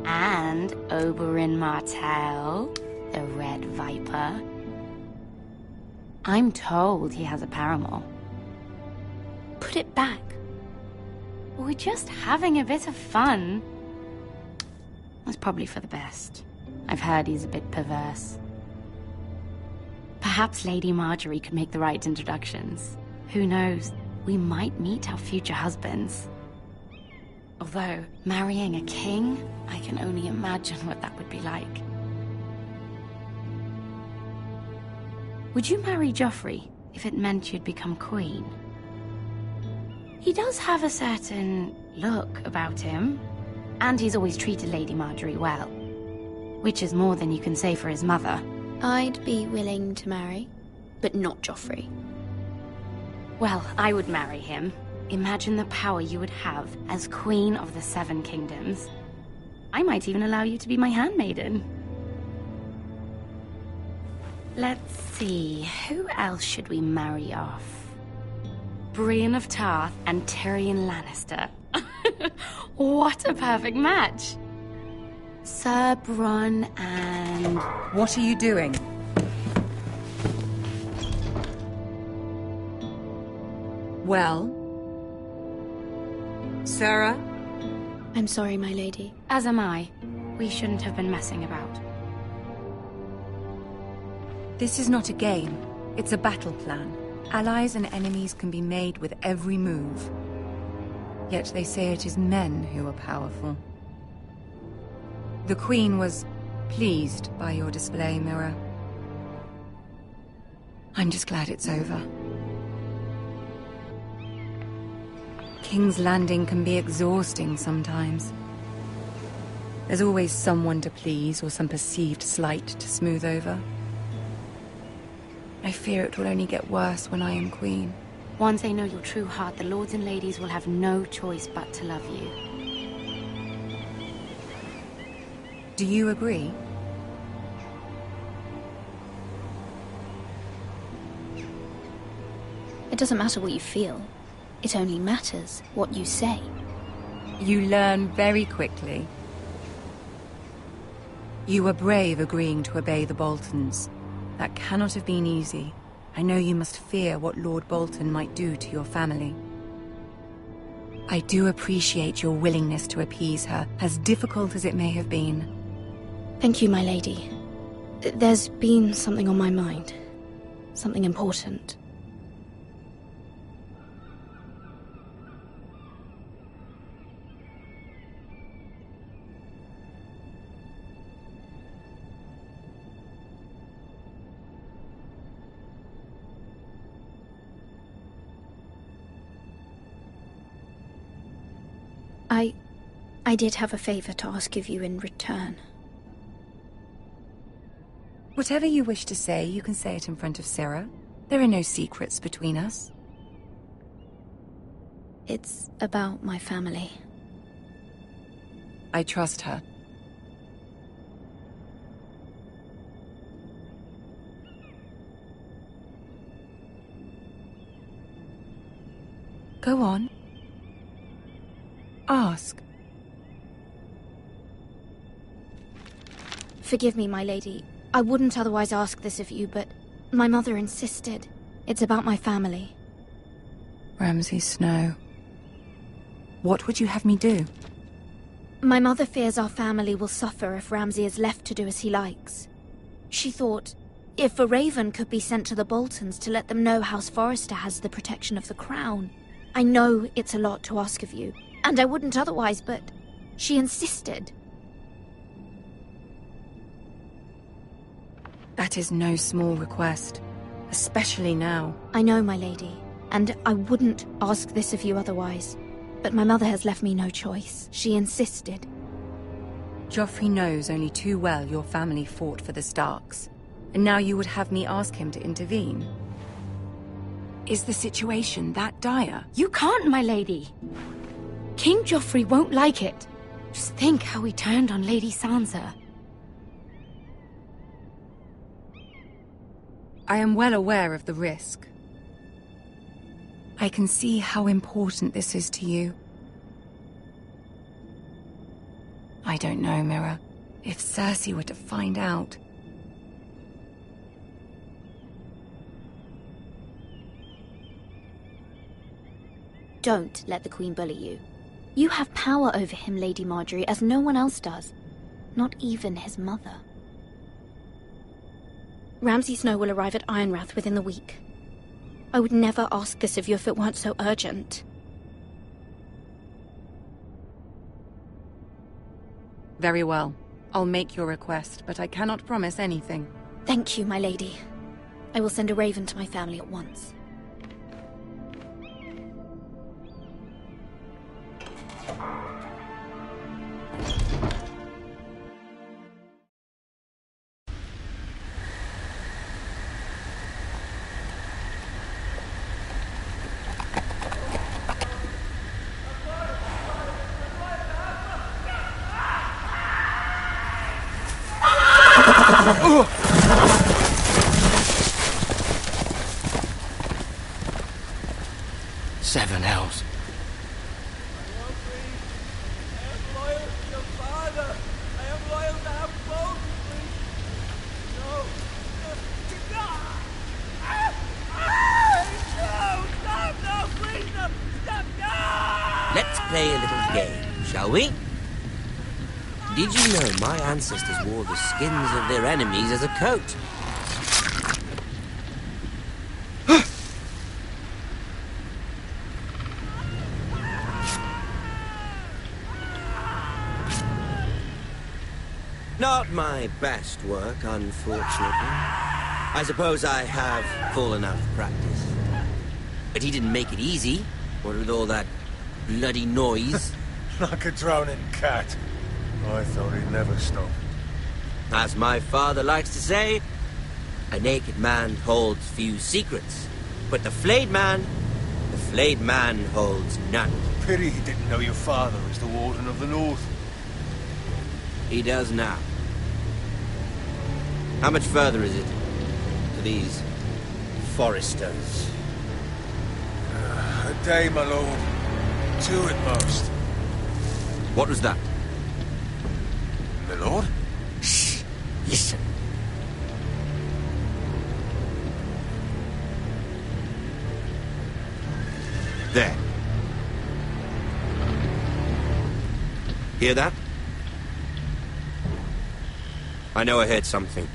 And Oberyn Martell, the Red Viper. I'm told he has a paramour. Put it back. We're just having a bit of fun. It's probably for the best. I've heard he's a bit perverse. Perhaps Lady Marjorie could make the right introductions. Who knows? We might meet our future husbands. Although, marrying a king, I can only imagine what that would be like. Would you marry Joffrey if it meant you'd become queen? He does have a certain look about him, and he's always treated Lady Marjorie well, which is more than you can say for his mother. I'd be willing to marry, but not Joffrey. Well, I would marry him. Imagine the power you would have as Queen of the Seven Kingdoms. I might even allow you to be my handmaiden. Let's see, who else should we marry off? Brienne of Tarth and Tyrion Lannister. What a perfect match! Sir Bronn and... What are you doing? Well? Sarah? I'm sorry, my lady. As am I. We shouldn't have been messing about. This is not a game. It's a battle plan. Allies and enemies can be made with every move. Yet they say it is men who are powerful. The Queen was pleased by your display, Mira. I'm just glad it's over. King's Landing can be exhausting sometimes. There's always someone to please or some perceived slight to smooth over. I fear it will only get worse when I am queen. Once they know your true heart, the lords and ladies will have no choice but to love you. Do you agree? It doesn't matter what you feel. It only matters what you say. You learn very quickly. You were brave agreeing to obey the Boltons. That cannot have been easy. I know you must fear what Lord Bolton might do to your family. I do appreciate your willingness to appease her, as difficult as it may have been. Thank you, my lady. There's been something on my mind. Something important. I did have a favor to ask of you in return. Whatever you wish to say, you can say it in front of Sarah. There are no secrets between us. It's about my family. I trust her. Go on. Ask. Forgive me, my lady. I wouldn't otherwise ask this of you, but my mother insisted. It's about my family. Ramsay Snow. What would you have me do? My mother fears our family will suffer if Ramsay is left to do as he likes. She thought, if a raven could be sent to the Boltons to let them know House Forrester has the protection of the crown. I know it's a lot to ask of you, and I wouldn't otherwise, but she insisted. That is no small request, especially now. I know, my lady, and I wouldn't ask this of you otherwise. But my mother has left me no choice. She insisted. Joffrey knows only too well your family fought for the Starks, and now you would have me ask him to intervene. Is the situation that dire? You can't, my lady. King Joffrey won't like it. Just think how he turned on Lady Sansa. I am well aware of the risk. I can see how important this is to you. I don't know, Mira. If Cersei were to find out... Don't let the Queen bully you. You have power over him, Lady Marjorie, as no one else does. Not even his mother. Ramsay Snow will arrive at Ironrath within the week. I would never ask this of you if it weren't so urgent. Very well. I'll make your request, but I cannot promise anything. Thank you, my lady. I will send a raven to my family at once. Seven hells. Let's play a little game, shall we? Did you know my ancestors wore the skins of their enemies as a coat? Not my best work, unfortunately. I suppose I have fallen out of practice. But he didn't make it easy, what with all that bloody noise. Like a drowning cat. I thought he'd never stop. As my father likes to say, a naked man holds few secrets, but the flayed man holds none. Pity he didn't know your father was the Warden of the North. He does now. How much further is it to these foresters? A day, my lord. 2 at most. What was that? My lord? Shh! Listen. There. Hear that? I know I heard something.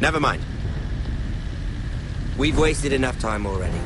Never mind. We've wasted enough time already.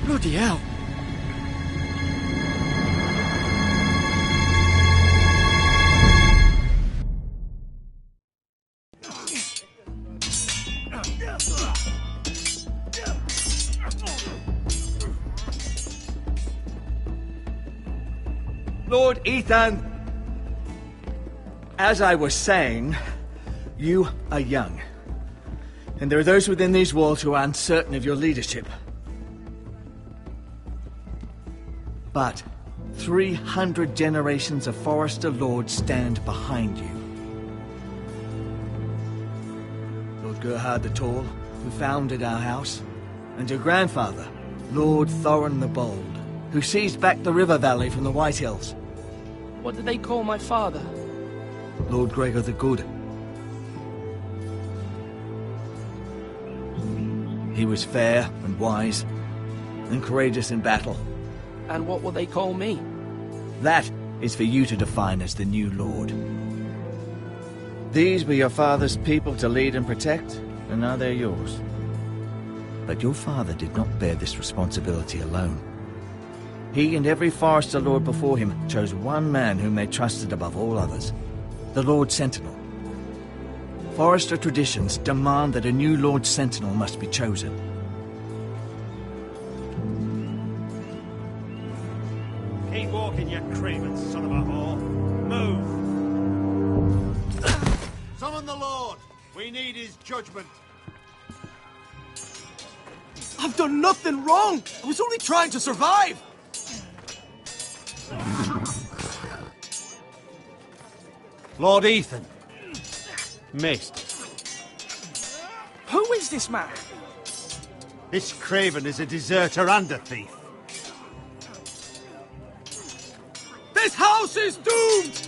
Bloody hell. Lord Ethan! As I was saying, you are young. And there are those within these walls who are uncertain of your leadership. But 300 generations of Forester Lords stand behind you. Lord Gerhard the Tall, who founded our house, and your grandfather, Lord Thorin the Bold, who seized back the river valley from the White Hills. What did they call my father? Lord Gregor the Good. He was fair and wise, and courageous in battle. And what will they call me? That is for you to define as the new Lord. These were your father's people to lead and protect, and now they're yours. But your father did not bear this responsibility alone. He and every Forester Lord before him chose one man whom they trusted above all others, the Lord Sentinel. Forester traditions demand that a new Lord Sentinel must be chosen. Keep walking, you craven son of a whore. Move! Summon the Lord! We need his judgment. I've done nothing wrong! I was only trying to survive! Lord Ethan. Missed. Who is this man? This craven is a deserter and a thief. This house is doomed!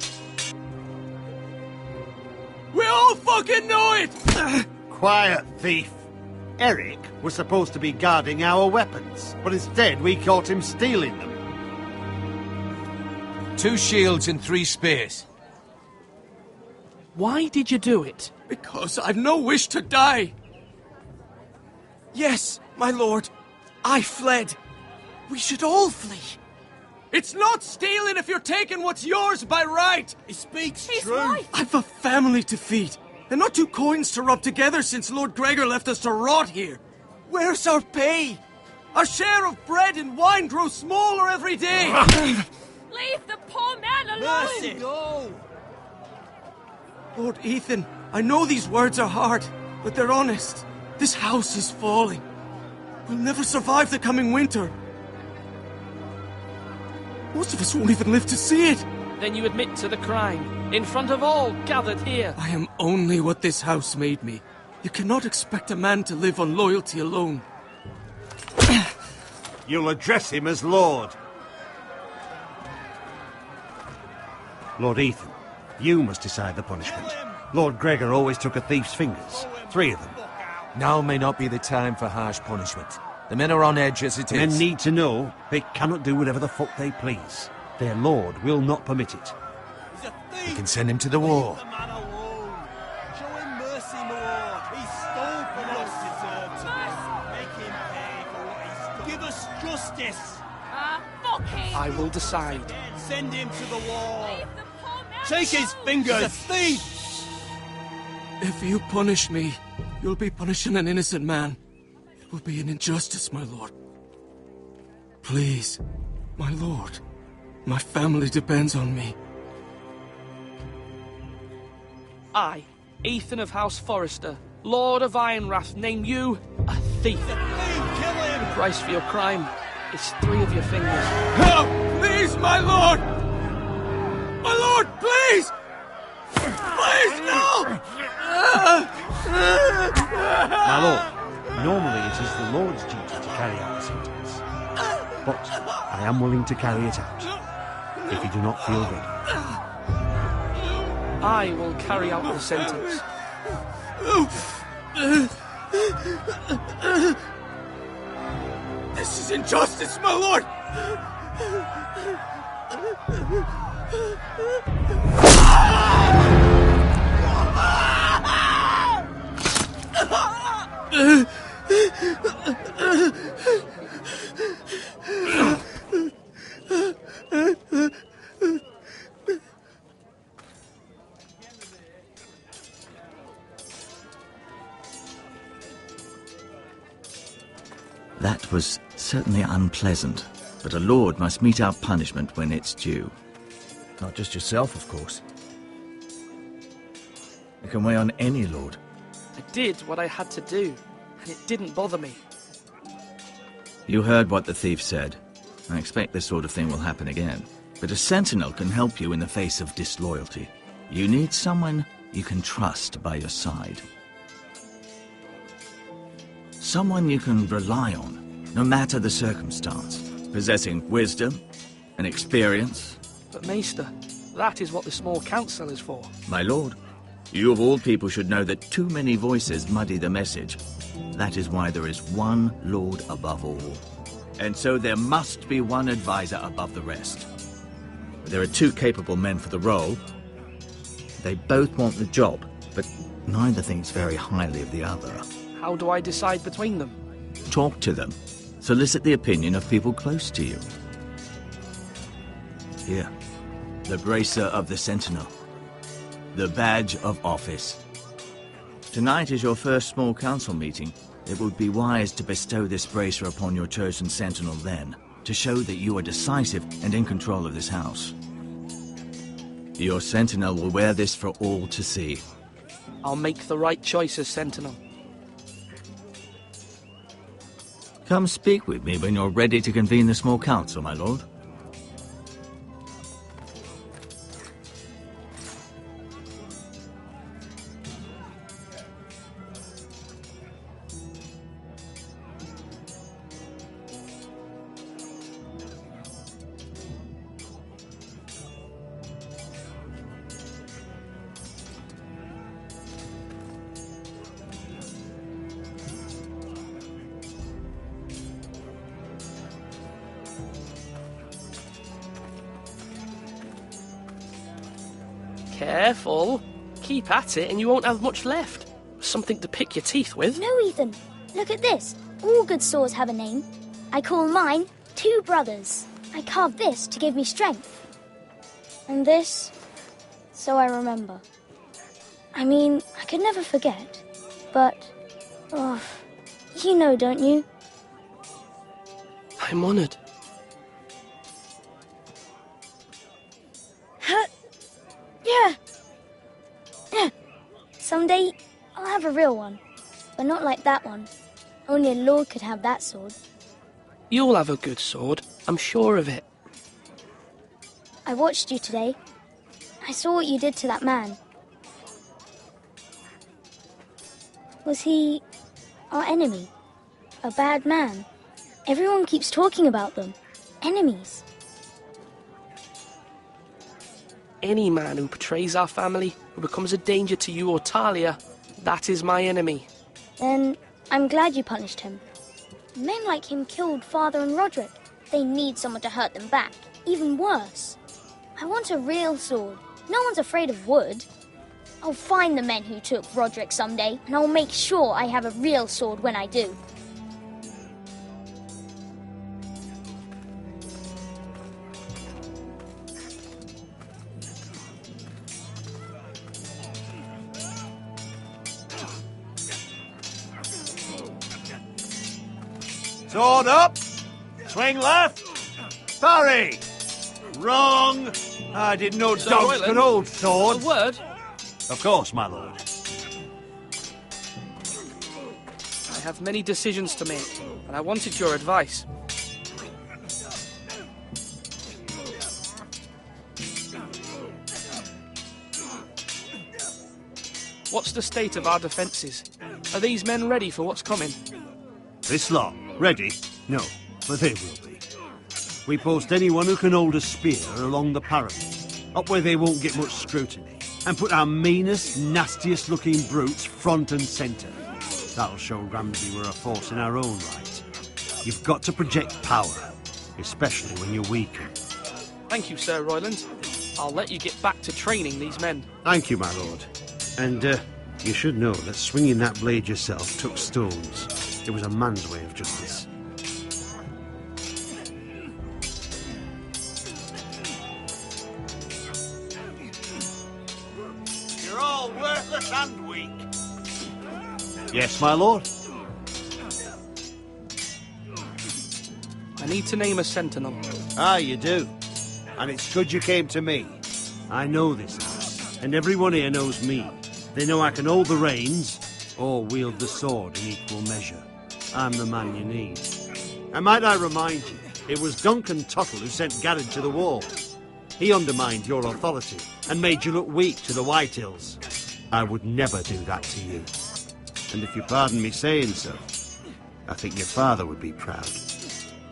We all fucking know it! Quiet, thief. Eric was supposed to be guarding our weapons, but instead we caught him stealing them. 2 shields and 3 spears. Why did you do it? Because I've no wish to die. Yes, my lord. I fled. We should all flee. It's not stealing if you're taking what's yours by right. He speaks He's true. right. I've a family to feed, and not 2 coins to rub together since Lord Gregor left us to rot here. Where's our pay? Our share of bread and wine grows smaller every day. Leave the poor man alone! Mercy, no! Lord Ethan, I know these words are hard, but they're honest. This house is falling. We'll never survive the coming winter. Most of us won't even live to see it. Then you admit to the crime, in front of all gathered here. I am only what this house made me. You cannot expect a man to live on loyalty alone. You'll address him as Lord. Lord Ethan, you must decide the punishment. Lord Gregor always took a thief's fingers. 3 of them. Now may not be the time for harsh punishment. The men are on edge as it is. Men need to know they cannot do whatever the fuck they please. Their lord will not permit it. You can send him to the war. Show him mercy, Lord. He stole from us. Make him pay for what he stole. Give us justice. Fuck him! I will decide. Send him to the wall. Take his fingers. He's a thief. If you punish me, you'll be punishing an innocent man. It will be an injustice, my lord. Please, my lord. My family depends on me. I, Ethan of House Forester, Lord of Ironrath, name you a thief. Kill him. The price for your crime is 3 of your fingers. Help! Please, my lord! My lord, please! Please, no! My lord, normally it is the Lord's duty to carry out the sentence. But I am willing to carry it out, if you do not feel ready. I will carry out the sentence. This is injustice, my lord! That was certainly unpleasant, but a lord must mete out punishment when it's due. Not just yourself, of course. It can weigh on any lord. I did what I had to do, and it didn't bother me. You heard what the thief said. I expect this sort of thing will happen again. But a sentinel can help you in the face of disloyalty. You need someone you can trust by your side. Someone you can rely on, no matter the circumstance. Possessing wisdom and experience. But Maester, that is what the small council is for. My lord, you of all people should know that too many voices muddy the message. That is why there is one lord above all. And so there must be one advisor above the rest. There are 2 capable men for the role. They both want the job, but neither thinks very highly of the other. How do I decide between them? Talk to them. Solicit the opinion of people close to you. Here, the bracer of the Sentinel. The badge of office. Tonight is your first small council meeting. It would be wise to bestow this bracer upon your chosen Sentinel then, to show that you are decisive and in control of this house. Your Sentinel will wear this for all to see. I'll make the right choice as Sentinel. Come speak with me when you're ready to convene the small council, my lord. Careful. Keep at it and you won't have much left. Something to pick your teeth with. No, Ethan. Look at this. All good swords have a name. I call mine Two Brothers. I carved this to give me strength. And this, so I remember. I mean, I could never forget. But, oh, you know, don't you? I'm honoured. Yeah. Someday, I'll have a real one. But not like that one. Only a lord could have that sword. You'll have a good sword. I'm sure of it. I watched you today. I saw what you did to that man. Was he our enemy? A bad man? Everyone keeps talking about them. Enemies. Any man who betrays our family, who becomes a danger to you or Talia, that is my enemy. Then I'm glad you punished him. Men like him killed Father and Roderick. They need someone to hurt them back. Even worse. I want a real sword. No one's afraid of wood. I'll find the men who took Roderick someday, and I'll make sure I have a real sword when I do. Sword up! Swing left! Parry! Wrong! I didn't know Sir dogs Royland, could hold swords. A word? Of course, my lord. I have many decisions to make, and I wanted your advice. What's the state of our defences? Are these men ready for what's coming? This lot, ready? No, but they will be. We post anyone who can hold a spear along the parapet, up where they won't get much scrutiny, and put our meanest, nastiest looking brutes front and centre. That'll show Ramsay we're a force in our own right. You've got to project power, especially when you're weak. Thank you, Sir Royland. I'll let you get back to training these men. Thank you, my lord. And, you should know that swinging that blade yourself took stones. It was a man's way of justice. You're all worthless and weak. Yes, my lord. I need to name a sentinel. Ah, you do. And it's good you came to me. I know this house, and everyone here knows me. They know I can hold the reins, or wield the sword in equal measure. I'm the man you need. And might I remind you, it was Duncan Tuttle who sent Garrett to the wall. He undermined your authority, and made you look weak to the Whitehills. I would never do that to you. And if you pardon me saying so, I think your father would be proud.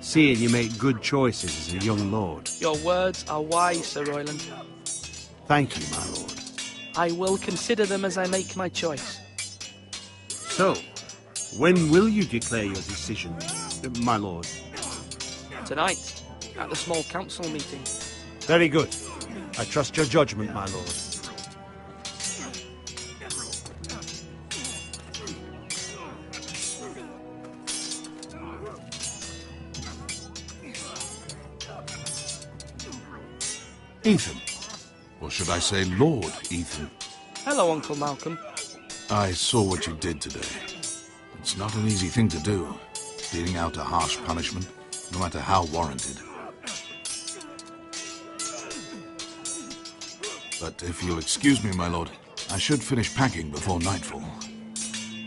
Seeing you make good choices as a young lord. Your words are wise, Sir Royland. Thank you, my lord. I will consider them as I make my choice. So, when will you declare your decision, my lord? Tonight, at the small council meeting. Very good. I trust your judgment, my lord. Ethan. Or should I say Lord Ethan? Hello, Uncle Malcolm. I saw what you did today. It's not an easy thing to do, dealing out a harsh punishment, no matter how warranted. But if you'll excuse me, my lord, I should finish packing before nightfall.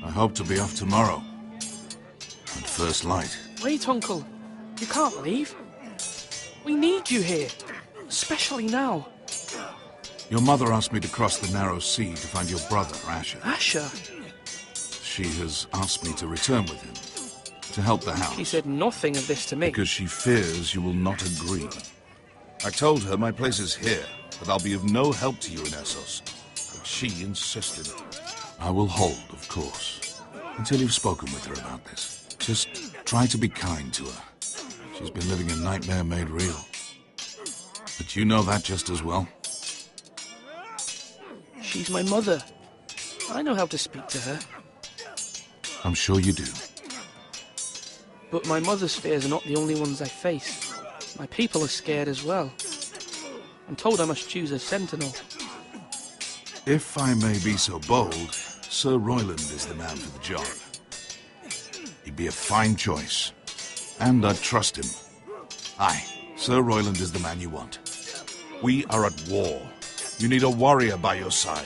I hope to be off tomorrow. At first light. Wait, Uncle. You can't leave. We need you here. Especially now. Your mother asked me to cross the narrow sea to find your brother, Asher. Asher? She has asked me to return with him, to help the house. She said nothing of this to me. Because she fears you will not agree. I told her my place is here, that I'll be of no help to you in Essos. But she insisted. I will hold, of course, until you've spoken with her about this. Just try to be kind to her. She's been living a nightmare made real. But you know that just as well. She's my mother. I know how to speak to her. I'm sure you do. But my mother's fears are not the only ones I face. My people are scared as well. I'm told I must choose a sentinel. If I may be so bold, Sir Royland is the man for the job. He'd be a fine choice. And I'd trust him. Aye, Sir Royland is the man you want. We are at war. You need a warrior by your side.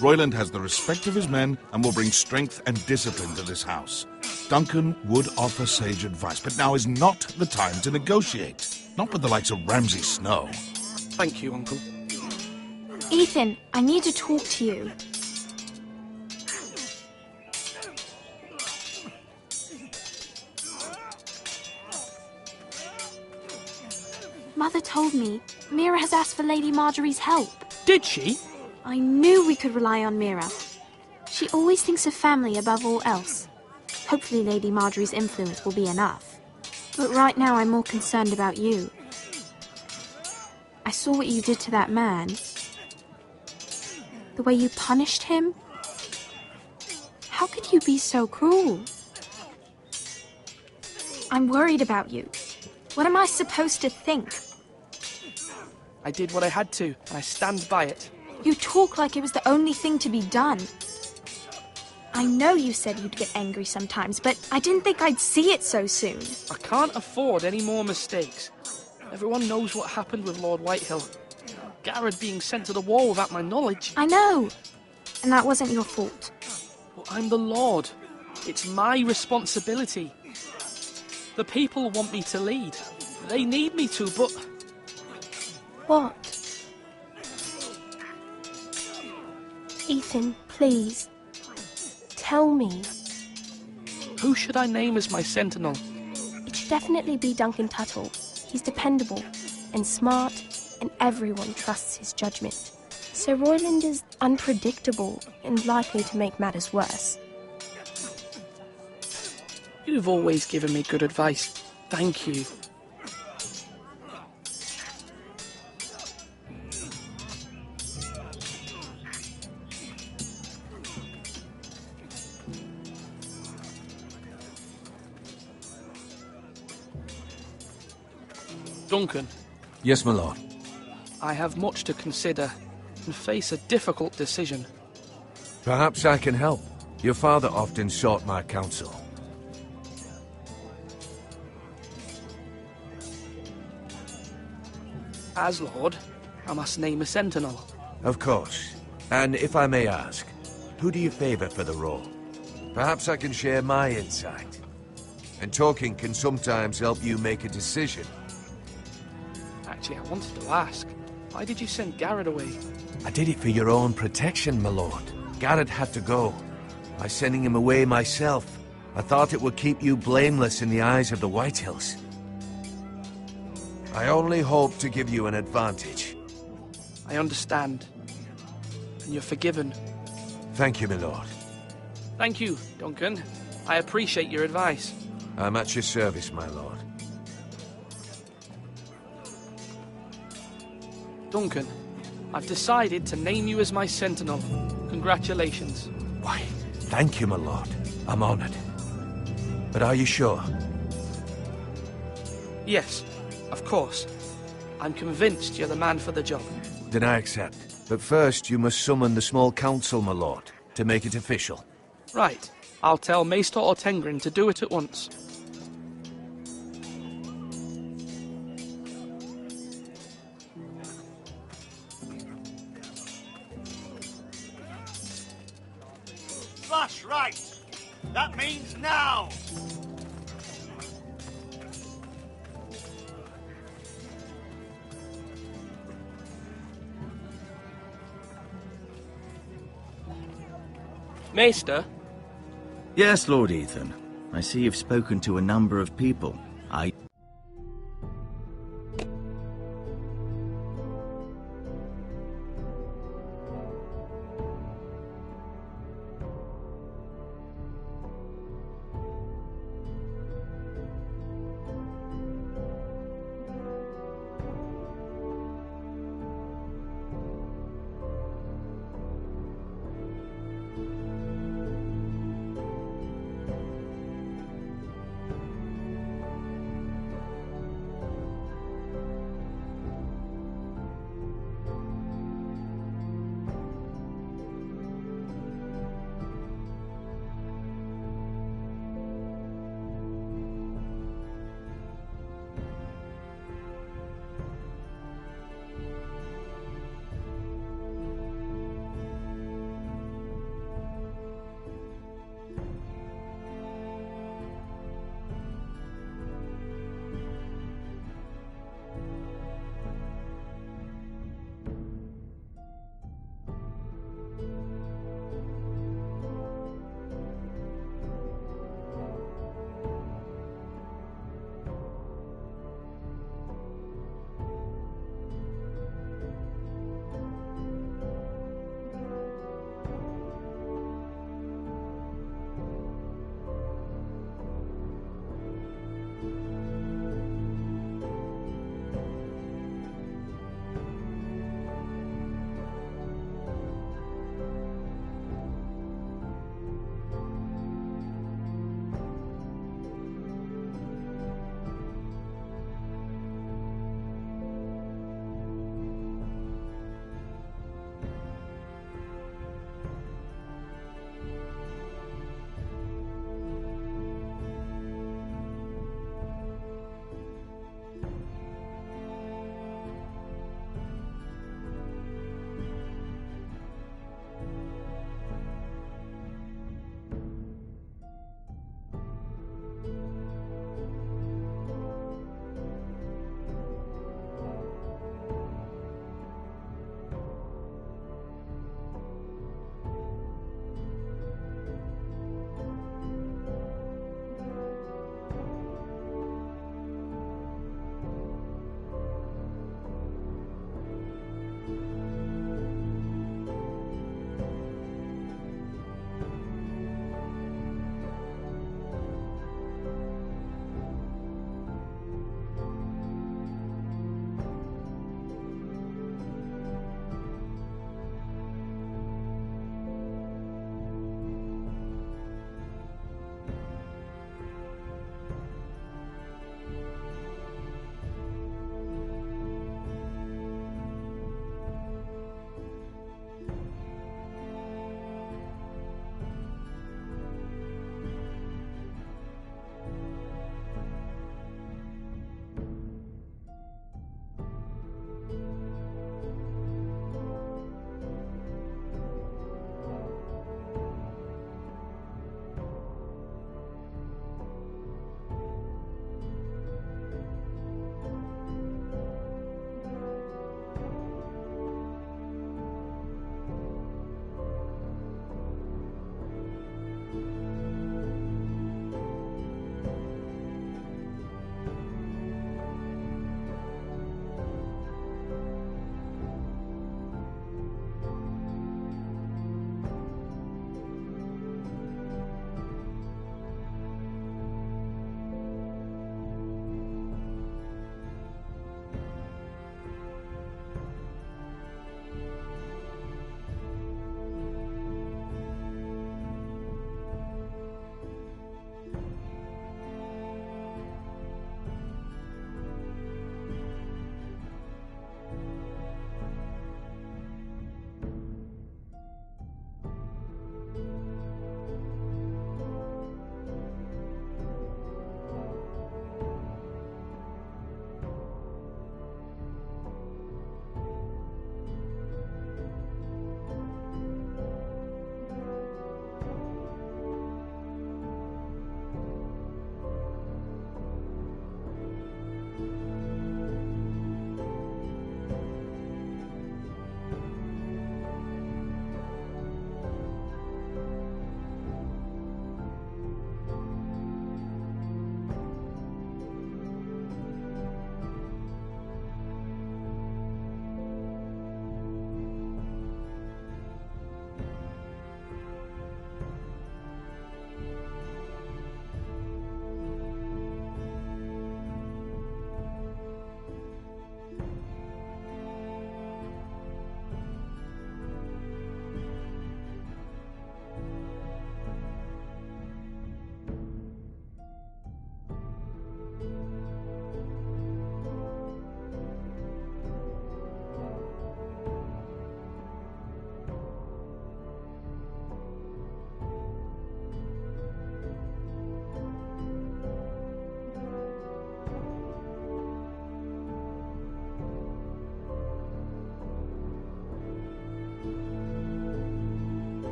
Royland has the respect of his men and will bring strength and discipline to this house. Duncan would offer sage advice, but now is not the time to negotiate. Not with the likes of Ramsay Snow. Thank you, Uncle. Ethan, I need to talk to you. Mother told me Mira has asked for Lady Marjorie's help. Did she? I knew we could rely on Mira. She always thinks of family above all else. Hopefully Lady Marjorie's influence will be enough. But right now I'm more concerned about you. I saw what you did to that man. The way you punished him. How could you be so cruel? I'm worried about you. What am I supposed to think? I did what I had to, and I stand by it. You talk like it was the only thing to be done. I know you said you'd get angry sometimes, but I didn't think I'd see it so soon. I can't afford any more mistakes. Everyone knows what happened with Lord Whitehill. Garrett being sent to the war without my knowledge. I know. And that wasn't your fault. Well, I'm the Lord. It's my responsibility. The people want me to lead. They need me to, but... What? Ethan, please. Tell me. Who should I name as my sentinel? It should definitely be Duncan Tuttle. He's dependable and smart, and everyone trusts his judgment. Sir Royland is unpredictable and likely to make matters worse. You've always given me good advice. Thank you. Duncan. Yes, my lord. I have much to consider and face a difficult decision. Perhaps I can help. Your father often sought my counsel. As Lord, I must name a sentinel. Of course. And if I may ask, who do you favor for the role? Perhaps I can share my insight. And talking can sometimes help you make a decision. Actually, I wanted to ask, why did you send Garrett away? I did it for your own protection, my lord. Garrett had to go. By sending him away myself, I thought it would keep you blameless in the eyes of the Whitehills. I only hope to give you an advantage. I understand. And you're forgiven. Thank you, my lord. Thank you, Duncan. I appreciate your advice. I'm at your service, my lord. Duncan, I've decided to name you as my sentinel. Congratulations. Why, thank you, my lord. I'm honored. But are you sure? Yes, of course. I'm convinced you're the man for the job. Then I accept. But first, you must summon the small council, my lord, to make it official. Right. I'll tell Maester Ortengrin to do it at once. That's right. That means now. Maester? Yes, Lord Ethan. I see you've spoken to a number of people.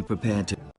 you prepared to...